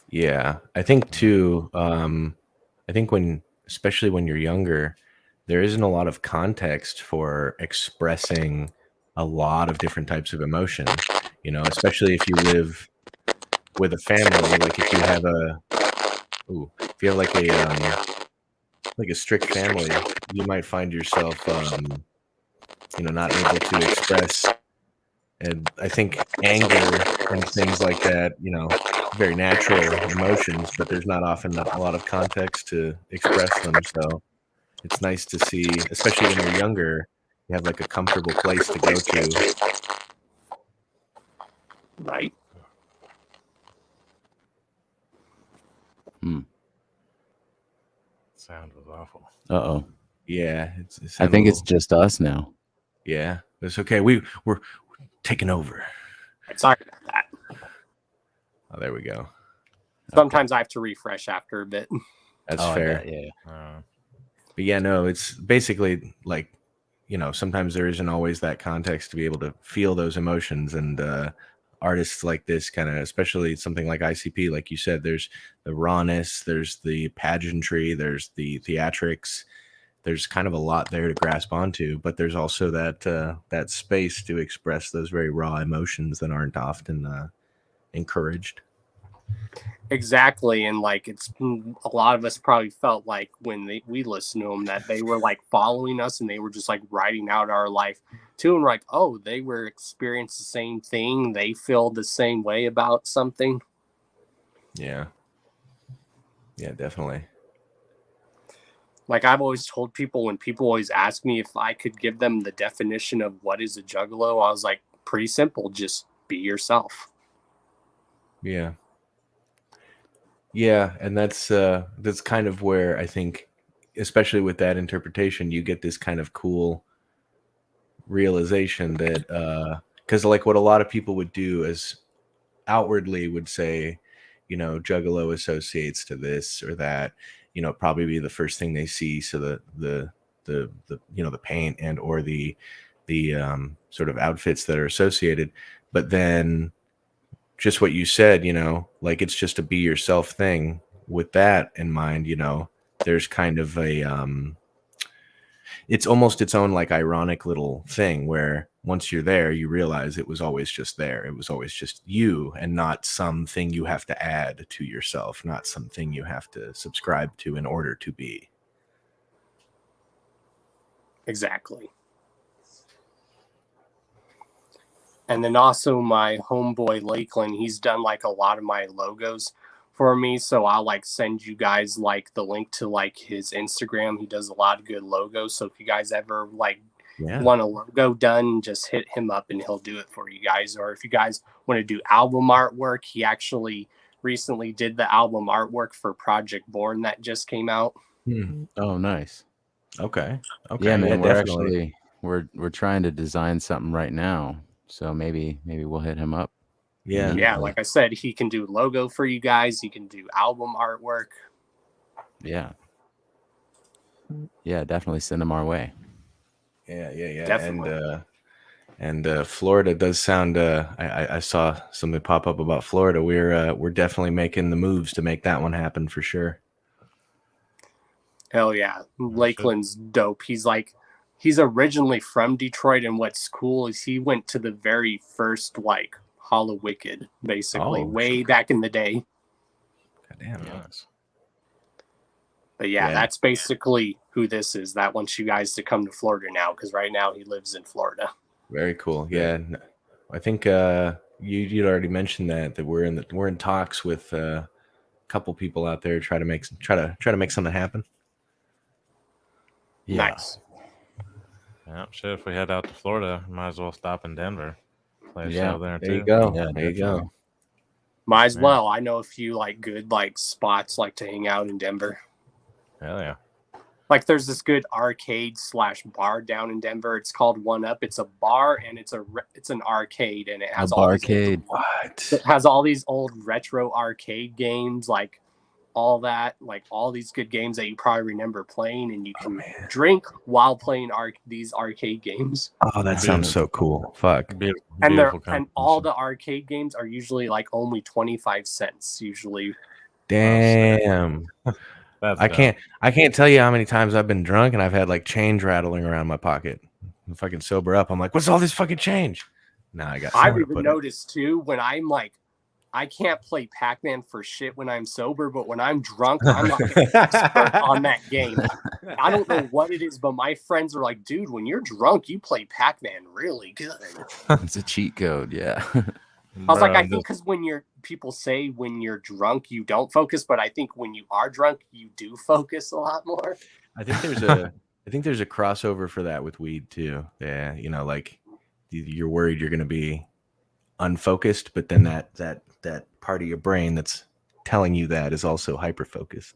[SPEAKER 12] Yeah, I think too. I think especially when you're younger, there isn't a lot of context for expressing a lot of different types of emotion, especially if you live with a family. Like if you have like a strict family, you might find yourself, not able to express. And I think anger and things like that, very natural emotions, but there's not often a lot of context to express them. So it's nice to see, especially when you're younger, you have like a comfortable place to go to.
[SPEAKER 9] Right.
[SPEAKER 11] Sound was awful.
[SPEAKER 10] Uh-oh.
[SPEAKER 12] Yeah.
[SPEAKER 10] I think it's just us now.
[SPEAKER 12] Yeah. It's okay. We're taking over.
[SPEAKER 9] Sorry about that.
[SPEAKER 12] Oh, there we go.
[SPEAKER 9] Sometimes I have to refresh after a bit.
[SPEAKER 12] That's fair. But yeah, no, it's basically like, sometimes there isn't always that context to be able to feel those emotions. And artists like this kind of, especially something like ICP, like you said, there's the rawness, there's the pageantry, there's the theatrics. There's kind of a lot there to grasp onto, but there's also that space to express those very raw emotions that aren't often encouraged.
[SPEAKER 9] Exactly. And like, it's a lot of us probably felt like when we listened to them that they were like following us and they were just like writing out our life too. And like, oh, they were experiencing the same thing. They feel the same way about something.
[SPEAKER 12] Yeah. Yeah, definitely.
[SPEAKER 9] Like I've always told people, when people always ask me if I could give them the definition of what is a juggalo, I was like, pretty simple. Just be yourself.
[SPEAKER 12] Yeah. Yeah. And that's kind of where I think, especially with that interpretation, you get this kind of cool realization that, because like what a lot of people would do is outwardly would say, juggalo associates to this or that, probably be the first thing they see. So the paint and or the sort of outfits that are associated, but then just what you said, like it's just a be yourself thing. With that in mind, there's kind of it's almost its own like ironic little thing where once you're there, you realize it was always just there. It was always just you and not something you have to add to yourself, not something you have to subscribe to in order to be.
[SPEAKER 9] Exactly. And then also my homeboy Lakeland, he's done like a lot of my logos for me. So I'll like send you guys like the link to like his Instagram. He does a lot of good logos. So if you guys ever like want a logo done, just hit him up and he'll do it for you guys. Or if you guys want to do album artwork, he actually recently did the album artwork for Project Born that just came out.
[SPEAKER 10] Oh, nice.
[SPEAKER 12] Okay.
[SPEAKER 10] Yeah, man, we're trying to design something right now. So maybe we'll hit him up.
[SPEAKER 9] Yeah, like I said, he can do logo for you guys. He can do album artwork.
[SPEAKER 10] Yeah. Yeah, definitely send him our way.
[SPEAKER 12] Yeah.
[SPEAKER 9] Definitely.
[SPEAKER 12] And And Florida does sound. I saw something pop up about Florida. We're definitely making the moves to make that one happen for sure.
[SPEAKER 9] Hell yeah, Lakeland's dope. He's originally from Detroit, and what's cool is he went to the very first like Hallowicked, basically, way back in the day.
[SPEAKER 12] God damn,
[SPEAKER 11] nice.
[SPEAKER 9] But yeah, that's basically who this is. That wants you guys to come to Florida now, because right now he lives in Florida.
[SPEAKER 12] Very cool. Yeah, I think you'd already mentioned that we're in talks with a couple people out there try to make something happen.
[SPEAKER 9] Yeah. Nice.
[SPEAKER 11] Yeah, shit. If we head out to Florida, might as well stop in Denver. Play a show there too.
[SPEAKER 12] You go. Yeah, there you go.
[SPEAKER 9] Might as well. I know a few like good like spots like to hang out in Denver.
[SPEAKER 11] Hell yeah.
[SPEAKER 9] Like there's this good arcade/bar down in Denver. It's called One Up. It's a bar and it's an arcade, and it has it has all these old retro arcade games, like all that, like all these good games that you probably remember playing, and you can drink while playing these arcade games.
[SPEAKER 12] Oh, that sounds so cool. Fuck.
[SPEAKER 9] And all the arcade games are usually like only 25 cents usually.
[SPEAKER 12] Damn. I can't tell you how many times I've been drunk and I've had like change rattling around my pocket. If I can sober up, I'm like, what's all this fucking change? Nah, I got.
[SPEAKER 9] I've even noticed too when I'm like, I can't play Pac-Man for shit when I'm sober, but when I'm drunk, I'm like an expert on that game. I don't know what it is, but my friends are like, dude, when you're drunk, you play Pac-Man really good.
[SPEAKER 10] It's a cheat code, yeah.
[SPEAKER 9] I was like, I think because people say when you're drunk, you don't focus, but I think when you are drunk, you do focus a lot more.
[SPEAKER 12] I think there's a crossover for that with weed too. Yeah, you know, like you're worried you're going to be unfocused, but then that part of your brain that's telling you that is also hyper focused.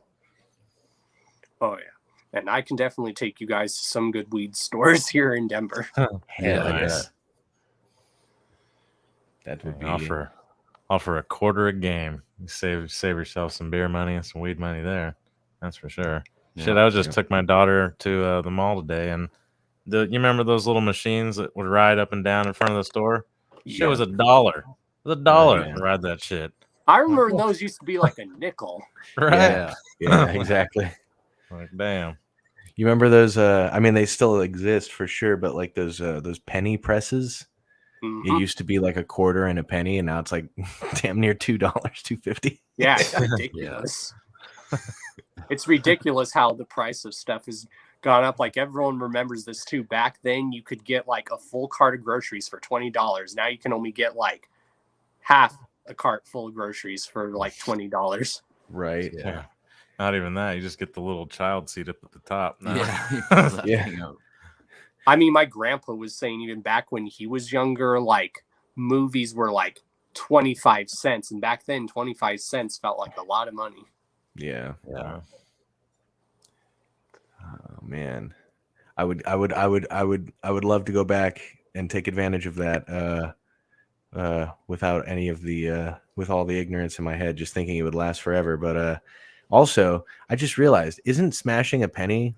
[SPEAKER 9] Oh yeah, and I can definitely take you guys to some good weed stores here in Denver.
[SPEAKER 12] Hell yeah. That would be
[SPEAKER 11] offer a quarter a game. You save yourself some beer money and some weed money there. That's for sure. Yeah, shit, I just took my daughter to the mall today, and you remember those little machines that would ride up and down in front of the store? Shit was $1. It was $1 to ride that shit.
[SPEAKER 9] I remember those used to be like a nickel.
[SPEAKER 11] Right?
[SPEAKER 12] Yeah, exactly.
[SPEAKER 11] Like, damn.
[SPEAKER 12] You remember those? I mean, they still exist for sure, but like those penny presses. Mm-hmm. It used to be like a quarter and a penny, and now it's like damn near $2, $2.50.
[SPEAKER 9] Yeah, it's ridiculous. It's ridiculous how the price of stuff has gone up. Like everyone remembers this too. Back then, you could get like a full cart of groceries for $20. Now you can only get like half a cart full of groceries for like $20.
[SPEAKER 12] Right.
[SPEAKER 11] Yeah. Not even that. You just get the little child seat up at the top. No.
[SPEAKER 9] Yeah. Yeah. I mean, my grandpa was saying even back when he was younger, like movies were like 25 cents. And back then 25 cents felt like a lot of money.
[SPEAKER 12] Yeah. Oh man. I would love to go back and take advantage of that without any of the with all the ignorance in my head, just thinking it would last forever. But also I just realized, isn't smashing a penny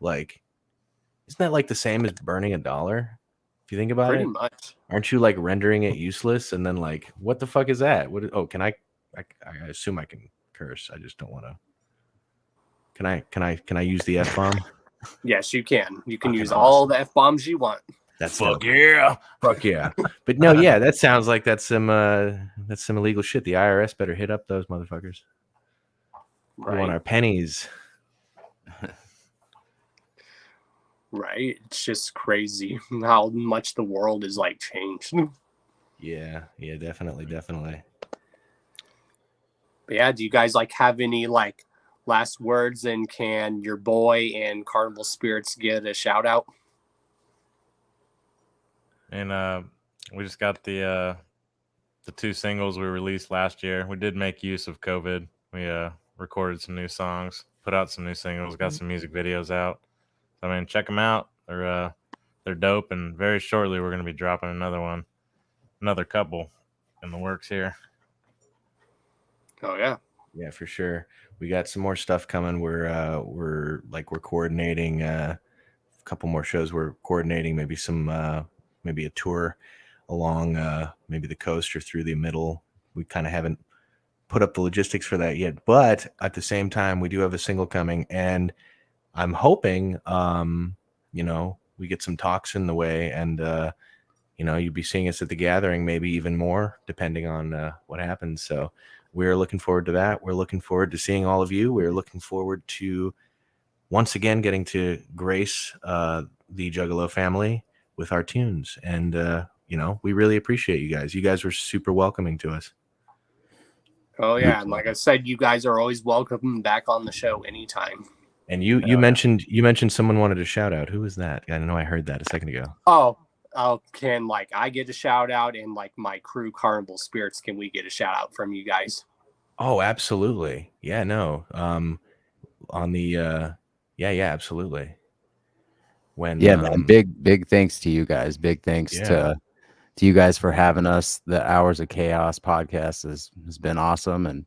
[SPEAKER 12] isn't that like the same as burning $1? If you think about
[SPEAKER 9] Pretty
[SPEAKER 12] it,
[SPEAKER 9] much.
[SPEAKER 12] Aren't you like rendering it useless? And then like, what the fuck is that? Can I assume I can curse. I just don't want to. Can I use the F-bomb?
[SPEAKER 9] Yes, you can. You can use all the F-bombs you want.
[SPEAKER 12] That's
[SPEAKER 11] fuck yeah.
[SPEAKER 12] Fuck yeah. But no, yeah, that sounds like that's some illegal shit. The IRS better hit up those motherfuckers. Right. We want our pennies.
[SPEAKER 9] Right. It's just crazy how much the world is like changed.
[SPEAKER 12] Yeah, definitely.
[SPEAKER 9] But yeah, do you guys like have any like last words, and can your boy and Carnival Spirits get a shout out?
[SPEAKER 11] And we just got the 2 singles we released last year. We did make use of COVID. We recorded some new songs, put out some new singles, got some music videos out. I mean, check them out. They're dope, and very shortly we're going to be dropping another couple in the works here.
[SPEAKER 9] Oh yeah,
[SPEAKER 12] yeah, for sure. We got some more stuff coming. We're coordinating a couple more shows. We're coordinating maybe a tour along maybe the coast or through the middle. We kind of haven't put up the logistics for that yet, but at the same time, we do have a single coming, and I'm hoping, we get some talks in the way, and you'd be seeing us at the gathering, maybe even more, depending on what happens. So we're looking forward to that. We're looking forward to seeing all of you. We're looking forward to once again getting to grace the Juggalo family with our tunes, and we really appreciate you guys. You guys were super welcoming to us.
[SPEAKER 9] Oh yeah, and like I said, you guys are always welcome back on the show anytime.
[SPEAKER 12] And you mentioned someone wanted a shout out. Who was that? I know I heard that a second ago.
[SPEAKER 9] Oh, can I get a shout out, and like my crew Carnival Spirits, can we get a shout out from you guys?
[SPEAKER 12] Oh, absolutely. Yeah, no. On the absolutely. When
[SPEAKER 10] man, big thanks to you guys. Big thanks to you guys for having us. The Hours of Chaos podcast has been awesome, and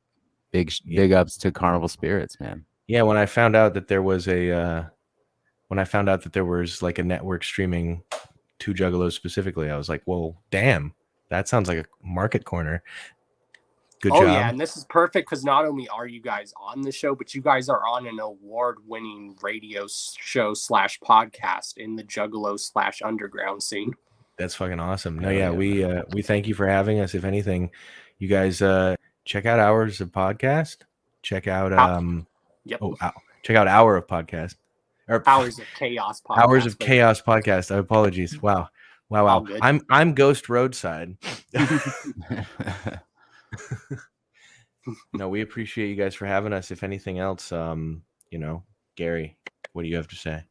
[SPEAKER 10] big ups to Carnival Spirits, man.
[SPEAKER 12] Yeah, when I found out that there was like a network streaming Two Juggalos specifically, I was like, well, damn, that sounds like a market corner. Good job.
[SPEAKER 9] Yeah, and this is perfect because not only are you guys on the show, but you guys are on an award-winning radio show / podcast in the Juggalo / underground scene.
[SPEAKER 12] That's fucking awesome. No, yeah, we thank you for having us. If anything, you guys check out Hours of Podcast. Check out check out Hour of Podcast. Or
[SPEAKER 9] Hours of Chaos Podcast.
[SPEAKER 12] Hours of Chaos Podcast. Apologies. Wow. I'm Ghost Roadside. No, we appreciate you guys for having us. If anything else, Gary, what do you have to say?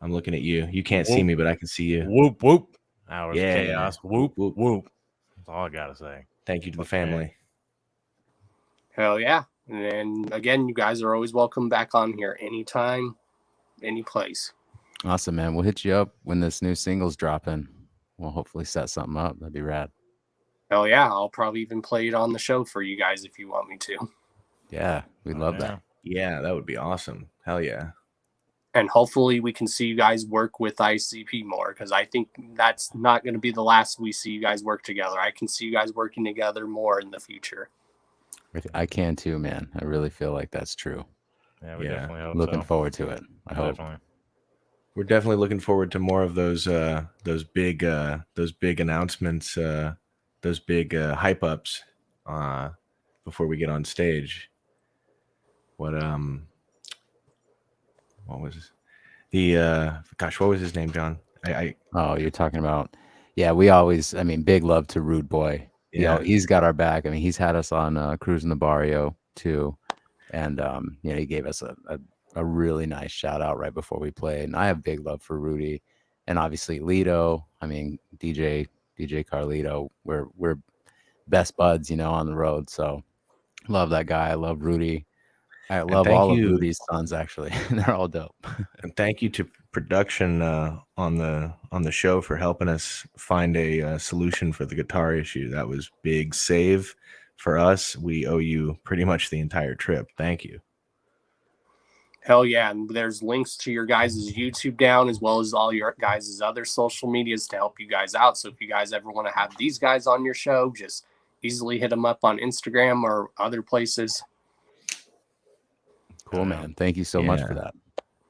[SPEAKER 12] I'm looking at you. You can't see me, but I can see you.
[SPEAKER 11] Whoop whoop. Hours of Chaos. Whoop whoop whoop. That's all I gotta say.
[SPEAKER 12] Thank you to the family.
[SPEAKER 9] Hell yeah. And again, you guys are always welcome back on here anytime, any place.
[SPEAKER 10] Awesome, man. We'll hit you up when this new single's dropping. We'll hopefully set something up. That'd be rad.
[SPEAKER 9] Hell yeah. I'll probably even play it on the show for you guys if you want me to.
[SPEAKER 10] Yeah, we'd love that.
[SPEAKER 12] Yeah, that would be awesome. Hell yeah.
[SPEAKER 9] And hopefully we can see you guys work with ICP more, because I think that's not going to be the last we see you guys work together. I can see you guys working together more in the future.
[SPEAKER 10] I can too, man. I really feel like that's true.
[SPEAKER 11] Yeah, we definitely hope
[SPEAKER 10] looking forward to it. I hope.
[SPEAKER 11] Definitely.
[SPEAKER 12] We're definitely looking forward to more of those big announcements, those big hype ups before we get on stage. What was what was his name, John?
[SPEAKER 10] You're talking about, we always, big love to Rude Boy.
[SPEAKER 12] Yeah,
[SPEAKER 10] he's got our back. He's had us on Cruising the Barrio too, and he gave us a really nice shout out right before we played. And I have big love for Rudy, and obviously Lito. DJ Carlito. We're best buds, on the road. So love that guy. I love Rudy. I love all of Rudy's sons, actually. They're all dope.
[SPEAKER 12] And thank you to production on the show for helping us find a solution for the guitar issue. That was big save for us. We owe you pretty much the entire trip. Thank you.
[SPEAKER 9] Hell yeah. And there's links to your guys' YouTube down, as well as all your guys' other social medias to help you guys out. So if you guys ever want to have these guys on your show, just easily hit them up on Instagram or other places.
[SPEAKER 10] Cool, man. Thank you so much for that.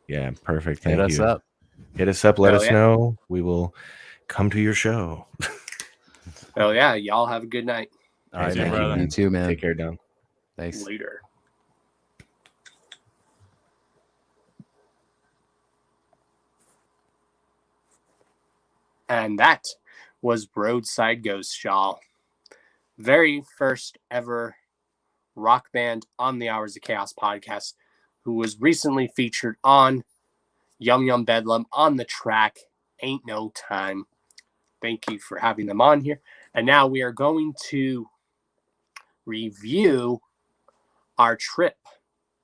[SPEAKER 12] Yeah, perfect. Thank you.
[SPEAKER 10] Hit us up.
[SPEAKER 12] Hit us up. Let us know. We will come to your show.
[SPEAKER 9] Hell yeah. Y'all have a good night.
[SPEAKER 10] All right, man. You too, man.
[SPEAKER 12] Take care, Don.
[SPEAKER 10] Thanks.
[SPEAKER 9] Later. And that was Roadside Ghost, y'all. Very first ever rock band on the Hours of Chaos podcast, who was recently featured on Yum Yum Bedlam on the track Ain't No Time. Thank you for having them on here. And now we are going to review our trip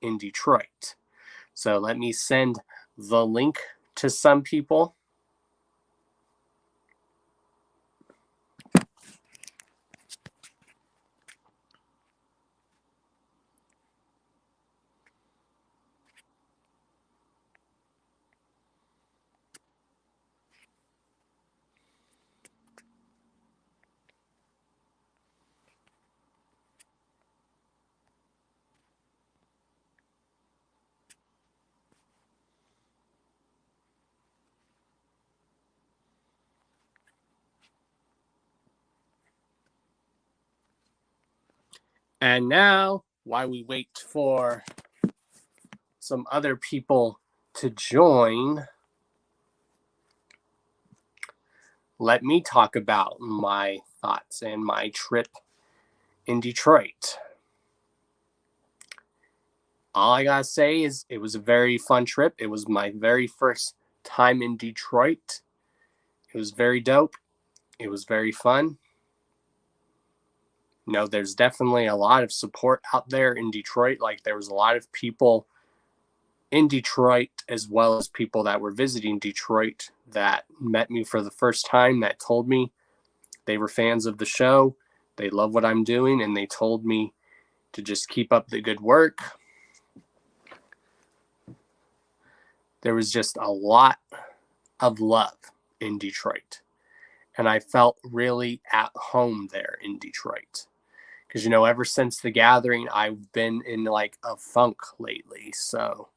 [SPEAKER 9] in Detroit. So let me send the link to some people. And now, while we wait for some other people to join, let me talk about my thoughts and my trip in Detroit. All I gotta say is it was a very fun trip. It was my very first time in Detroit. It was very dope. It was very fun. You know, there's definitely a lot of support out there in Detroit. Like, there was a lot of people in Detroit, as well as people that were visiting Detroit, that met me for the first time, that told me they were fans of the show. They love what I'm doing, and they told me to just keep up the good work. There was just a lot of love in Detroit, and I felt really at home there in Detroit. Because, you know, ever since the gathering, I've been in like a funk lately. So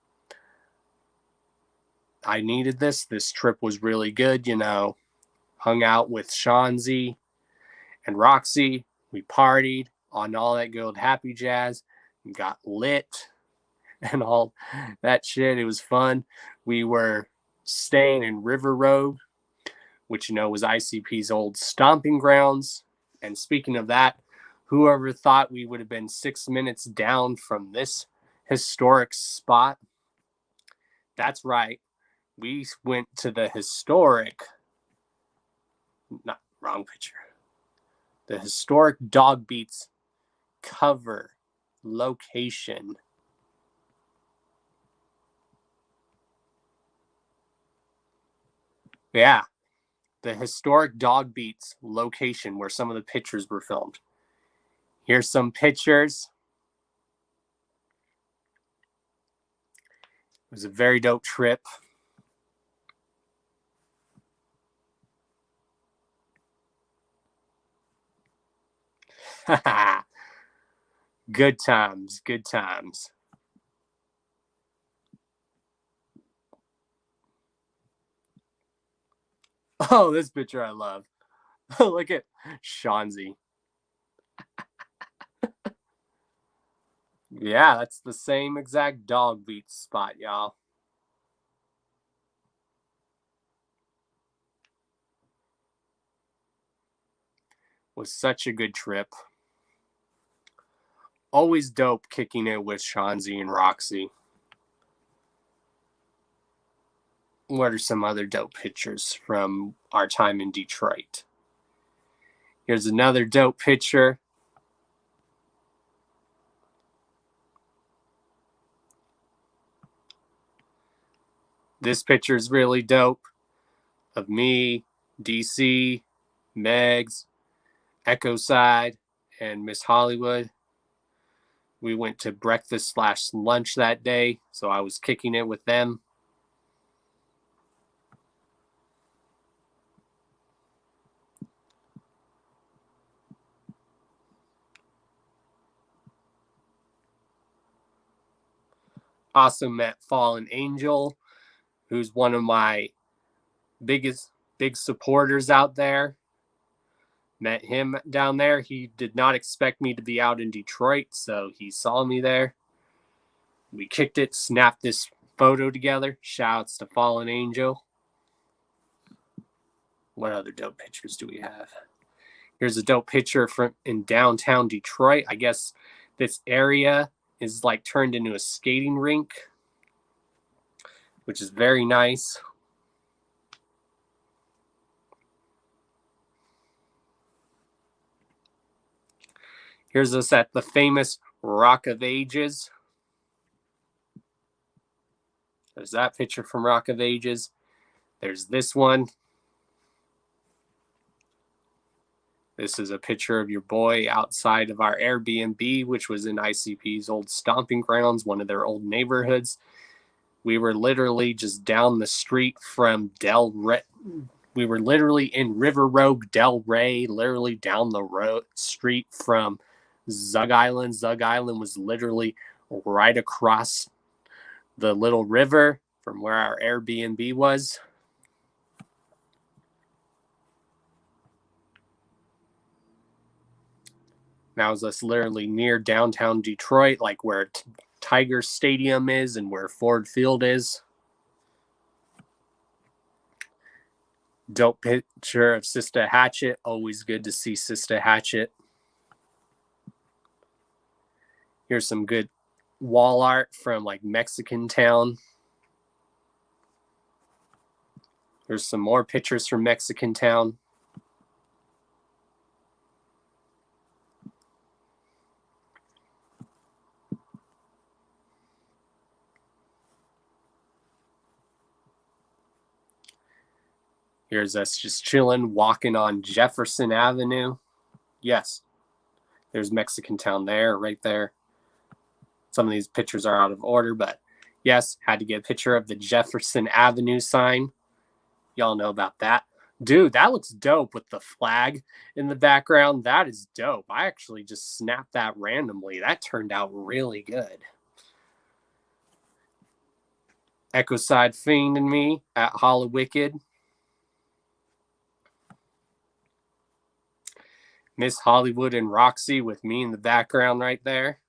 [SPEAKER 9] I needed this. This trip was really good, you know. Hung out with Shanzi and Roxy. We partied on all that good happy jazz. Got lit and all that shit. It was fun. We were staying in River Road, which, you know, was ICP's old stomping grounds. And speaking of that, whoever thought we would have been 6 minutes down from this historic spot? That's right. We went to the historic, not wrong picture, the historic Dog Beats cover location. Yeah, the historic Dog Beats location where some of the pictures were filmed. Here's some pictures. It was a very dope trip. Good times, good times. Oh, this picture I love. Look at Shanzi. Yeah, that's the same exact Dog Beats spot, y'all. Was such a good trip. Always dope kicking it with Shanzi and Roxy. What are some other dope pictures from our time in Detroit? Here's another dope picture. This picture is really dope of me, DC, Megs, Echo Side, and Miss Hollywood. We went to breakfast/lunch that day, so I was kicking it with them. Also met Fallen Angel, who's one of my big supporters out there. Met him down there. He did not expect me to be out in Detroit, so he saw me there. We kicked it, snapped this photo together. Shouts to Fallen Angel. What other dope pictures do we have? Here's a dope picture from in downtown Detroit. I guess this area is like turned into a skating rink, which is very nice. Here's us at the famous Rock of Ages. There's that picture from Rock of Ages. There's this one. This is a picture of your boy outside of our Airbnb, which was in ICP's old stomping grounds, one of their old neighborhoods. We were literally just down the street from we were literally in River Road, Delray, literally down the street from Zug Island. Zug Island was literally right across the little river from where our Airbnb was. Now is us literally near downtown Detroit, like where Tiger Stadium is and where Ford Field is. Dope picture of Sister Hatchet. Always good to see Sister Hatchet. Here's some good wall art from like Mexican Town. There's some more pictures from Mexican Town. Here's us just chilling, walking on Jefferson Avenue. Yes, there's Mexican Town there, right there. Some of these pictures are out of order, but yes, had to get a picture of the Jefferson Avenue sign. Y'all know about that. Dude, that looks dope with the flag in the background. That is dope. I actually just snapped that randomly. That turned out really good. Echo Side Fiend and me at Hallowicked. Miss Hollywood and Roxy with me in the background right there.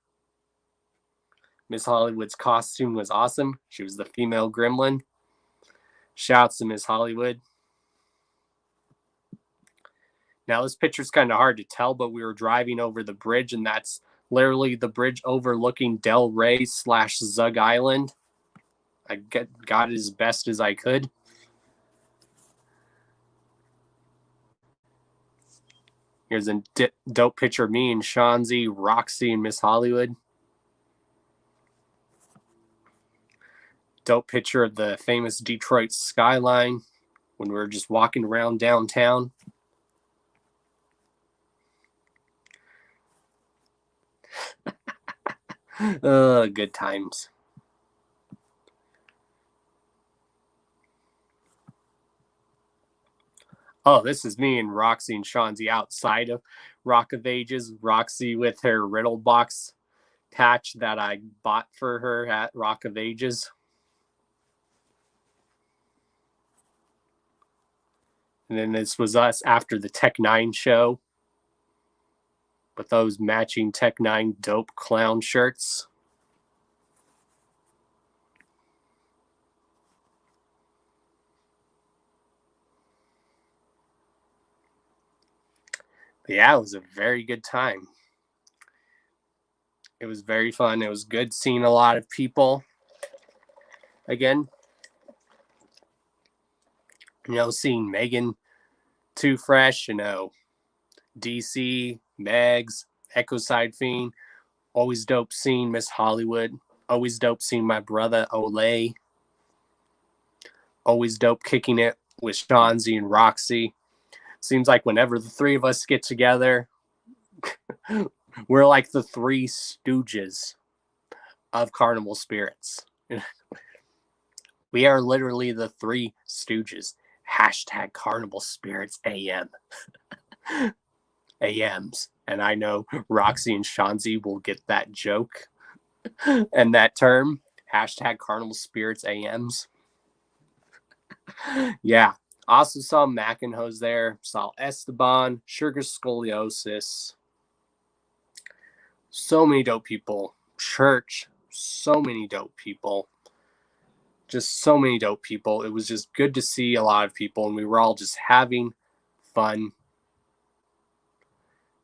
[SPEAKER 9] Miss Hollywood's costume was awesome. She was the female gremlin. Shouts to Miss Hollywood. Now, this picture's kind of hard to tell, but we were driving over the bridge, and that's literally the bridge overlooking Del Rey / Zug Island. I got it as best as I could. Here's a dope picture of me and Shanzi, Roxy, and Miss Hollywood. Dope picture of the famous Detroit skyline when we were just walking around downtown. Good times. Oh, this is me and Roxy and Shanzi outside of Rock of Ages. Roxy with her Riddle Box patch that I bought for her at Rock of Ages. And then this was us after the Tech 9 show with those matching Tech 9 dope clown shirts. But yeah, it was a very good time. It was very fun. It was good seeing a lot of people again. You know, seeing Megan Too Fresh, you know, DC, Megs, Echo Side Fiend. Always dope seeing Miss Hollywood. Always dope seeing my brother Olay. Always dope kicking it with Shanzi and Roxy. Seems like whenever the three of us get together, we're like the three stooges of Carnival Spirits. We are literally the three stooges. Hashtag Carnival Spirits AM. AMs. And I know Roxy and Shanzi will get that joke and that term. Hashtag Carnival Spirits AMs. Yeah. Also saw Mackinhose there. Saw Esteban, Sugar Scoliosis. So many dope people. Church. So many dope people. Just so many dope people. It was just good to see a lot of people, and we were all just having fun.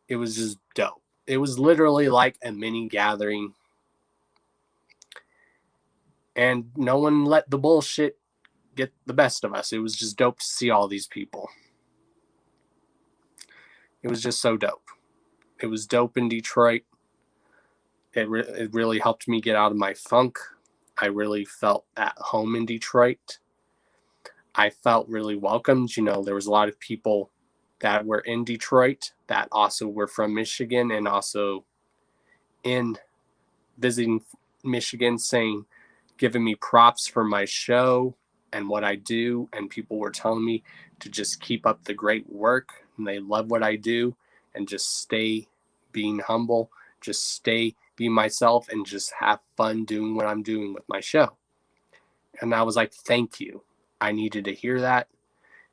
[SPEAKER 9] It was just dope. It was literally like a mini gathering. And no one let the bullshit get the best of us. It was just dope to see all these people. It was just so dope. It was dope in Detroit. It really helped me get out of my funk. I really felt at home in Detroit. I felt really welcomed. You know, there was a lot of people that were in Detroit that also were from Michigan and also in visiting Michigan, giving me props for my show and what I do. And people were telling me to just keep up the great work, and they love what I do, and just stay being humble, just stay being myself, and just have fun doing what I'm doing with my show. And I was like, thank you. I needed to hear that,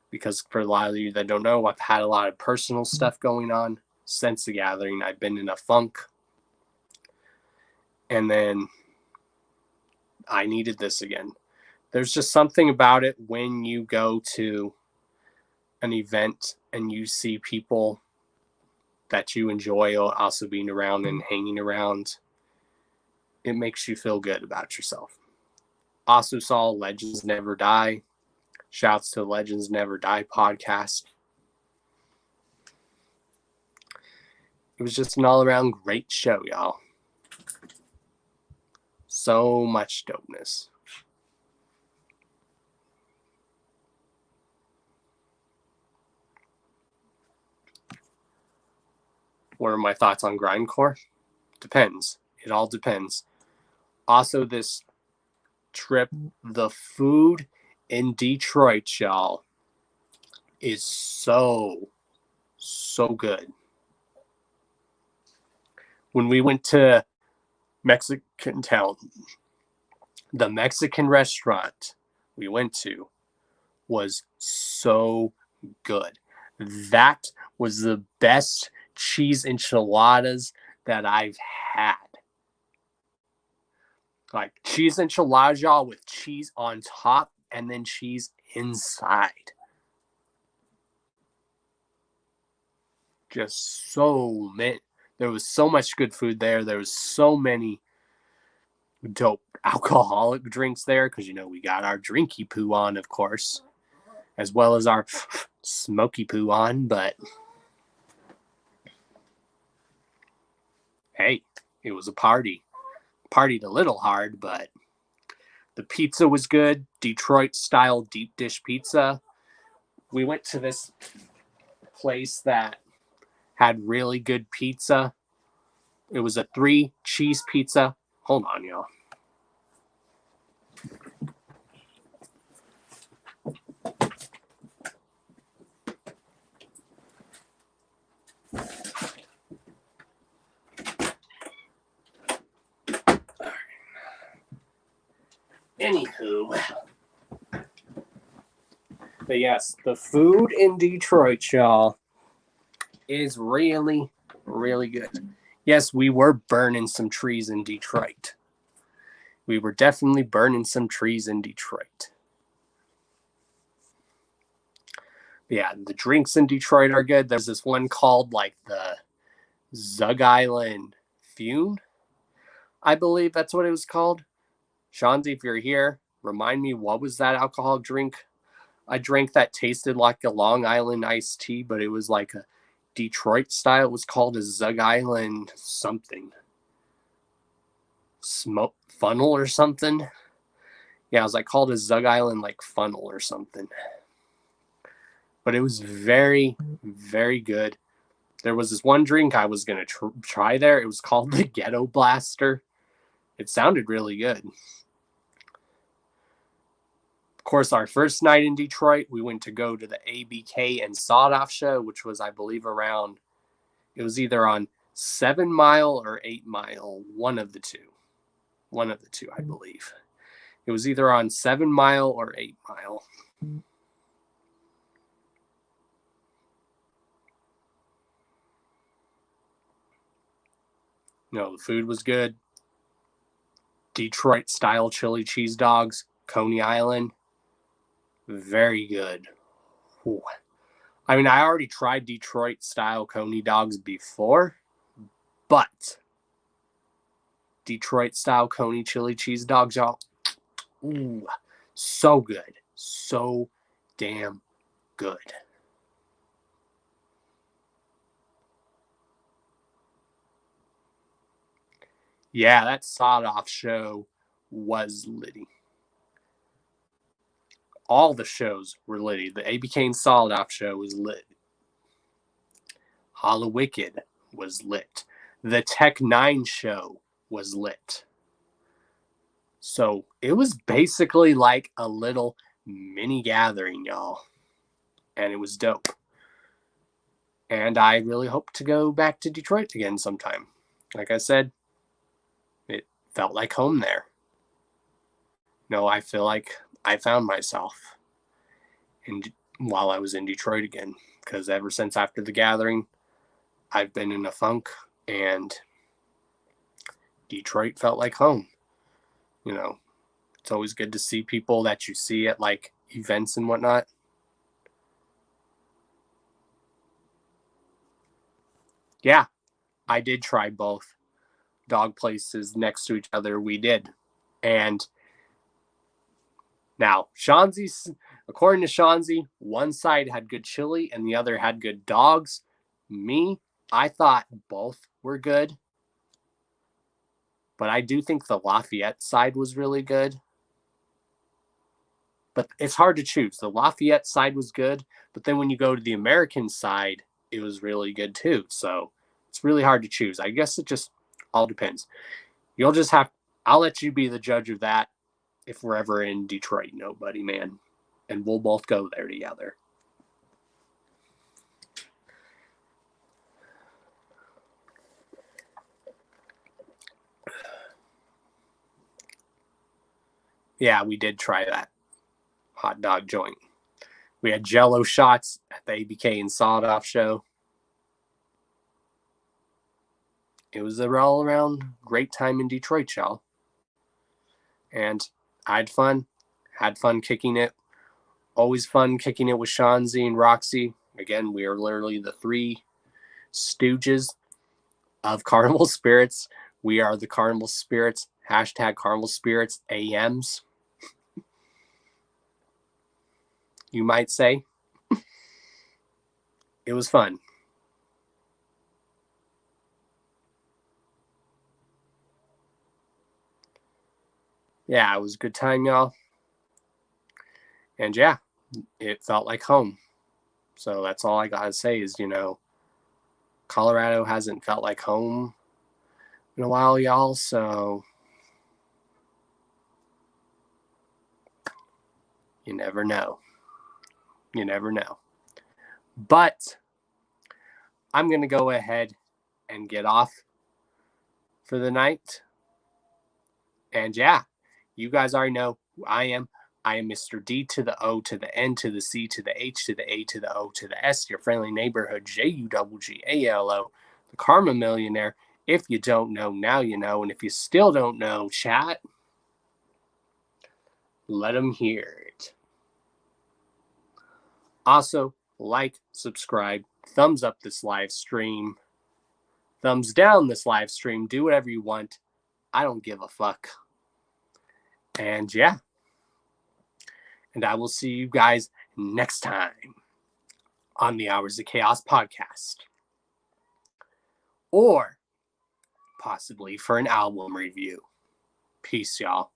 [SPEAKER 9] because for a lot of you that don't know, I've had a lot of personal stuff going on since the gathering. I've been in a funk. And then I needed this again. There's just something about it when you go to an event and you see people that you enjoy also being around and hanging around. It makes you feel good about yourself. Also saw Legends Never Die. Shouts to Legends Never Die podcast. It was just an all-around great show, y'all. So much dopeness. What are my thoughts on grindcore? Depends. It all depends. Also, this trip, the food in Detroit, y'all, is so good. When we went to Mexican Town, the Mexican restaurant we went to was so good. That was the best cheese enchiladas that I've had. Like cheese enchiladas, y'all, with cheese on top and then cheese inside. Just so many. There was so much good food there. There was so many dope alcoholic drinks there because, we got our drinky poo on, of course, as well as our smoky poo on. But hey, it was a party. Partied a little hard, but the pizza was good. Detroit style deep dish pizza. We went to this place that had really good pizza. It was a 3-cheese pizza. Hold on, y'all. Anywho. But yes, the food in Detroit, y'all, is really, really good. Yes, we were burning some trees in Detroit. We were definitely burning some trees in Detroit. Yeah, the drinks in Detroit are good. There's this one called like the Zug Island Fume. I believe that's what it was called. Shanzi, if you're here, remind me, what was that alcoholic drink I drank that tasted like a Long Island iced tea, but it was like a Detroit style? It was called a Zug Island something. Smoke funnel or something. Yeah, it was like called a Zug Island like funnel or something. But it was very, very good. There was this one drink I was going to try there. It was called the Ghetto Blaster. It sounded really good. Of course, our first night in Detroit, we went to go to the ABK and Sawed Off show, which was, I believe, around, it was either on 7 Mile or 8 Mile, one of the two. One of the two, I believe. It was either on 7 Mile or 8 Mile. No, the food was good. Detroit style chili cheese dogs, Coney Island. Very good. Ooh. I mean, I already tried Detroit style Coney dogs before, but Detroit style Coney chili cheese dogs, y'all. Ooh, so good. So damn good. Yeah, that Sawed Off show was litty. All the shows were litty. The ABK and Sawed Off show was lit. Hallowicked was lit. The Tech 9 show was lit. So it was basically like a little mini gathering, y'all. And it was dope. And I really hope to go back to Detroit again sometime. Like I said, it felt like home there. No, I feel like I found myself while I was in Detroit again. Because ever since after the gathering, I've been in a funk, and Detroit felt like home. You know, it's always good to see people that you see at like events and whatnot. Yeah, I did try both dog places next to each other. We did. And now, Shanzi's, according to Shanzi, one side had good chili and the other had good dogs. Me, I thought both were good. But I do think the Lafayette side was really good. But it's hard to choose. The Lafayette side was good, but then when you go to the American side, it was really good too. So it's really hard to choose. I guess it just all depends. You'll just have, I'll let you be the judge of that if we're ever in Detroit, nobody, man. And we'll both go there together. Yeah, we did try that hot dog joint. We had Jello shots at the ABK and Sawed Off show. It was an all-around great time in Detroit, y'all. And I had fun kicking it. Always fun kicking it with Shanzi and Roxy. Again, we are literally the three stooges of Carnival Spirits. We are the Carnival Spirits. Hashtag Carnival Spirits AMs. You might say. It was fun. Yeah, it was a good time, y'all. And yeah, it felt like home. So that's all I gotta say is, you know, Colorado hasn't felt like home in a while, y'all. So you never know. You never know. But I'm going to go ahead and get off for the night. And yeah, you guys already know who I am. I am Mr. D to the O to the N to the C to the H to the A to the O to the S, your friendly neighborhood JUGGALO, the Karma Millionaire. If you don't know, now you know. And if you still don't know, chat, let them hear it. Also, like, subscribe, thumbs up this live stream, thumbs down this live stream, do whatever you want. I don't give a fuck. And yeah. And I will see you guys next time on the Hours of Chaos podcast. Or possibly for an album review. Peace, y'all.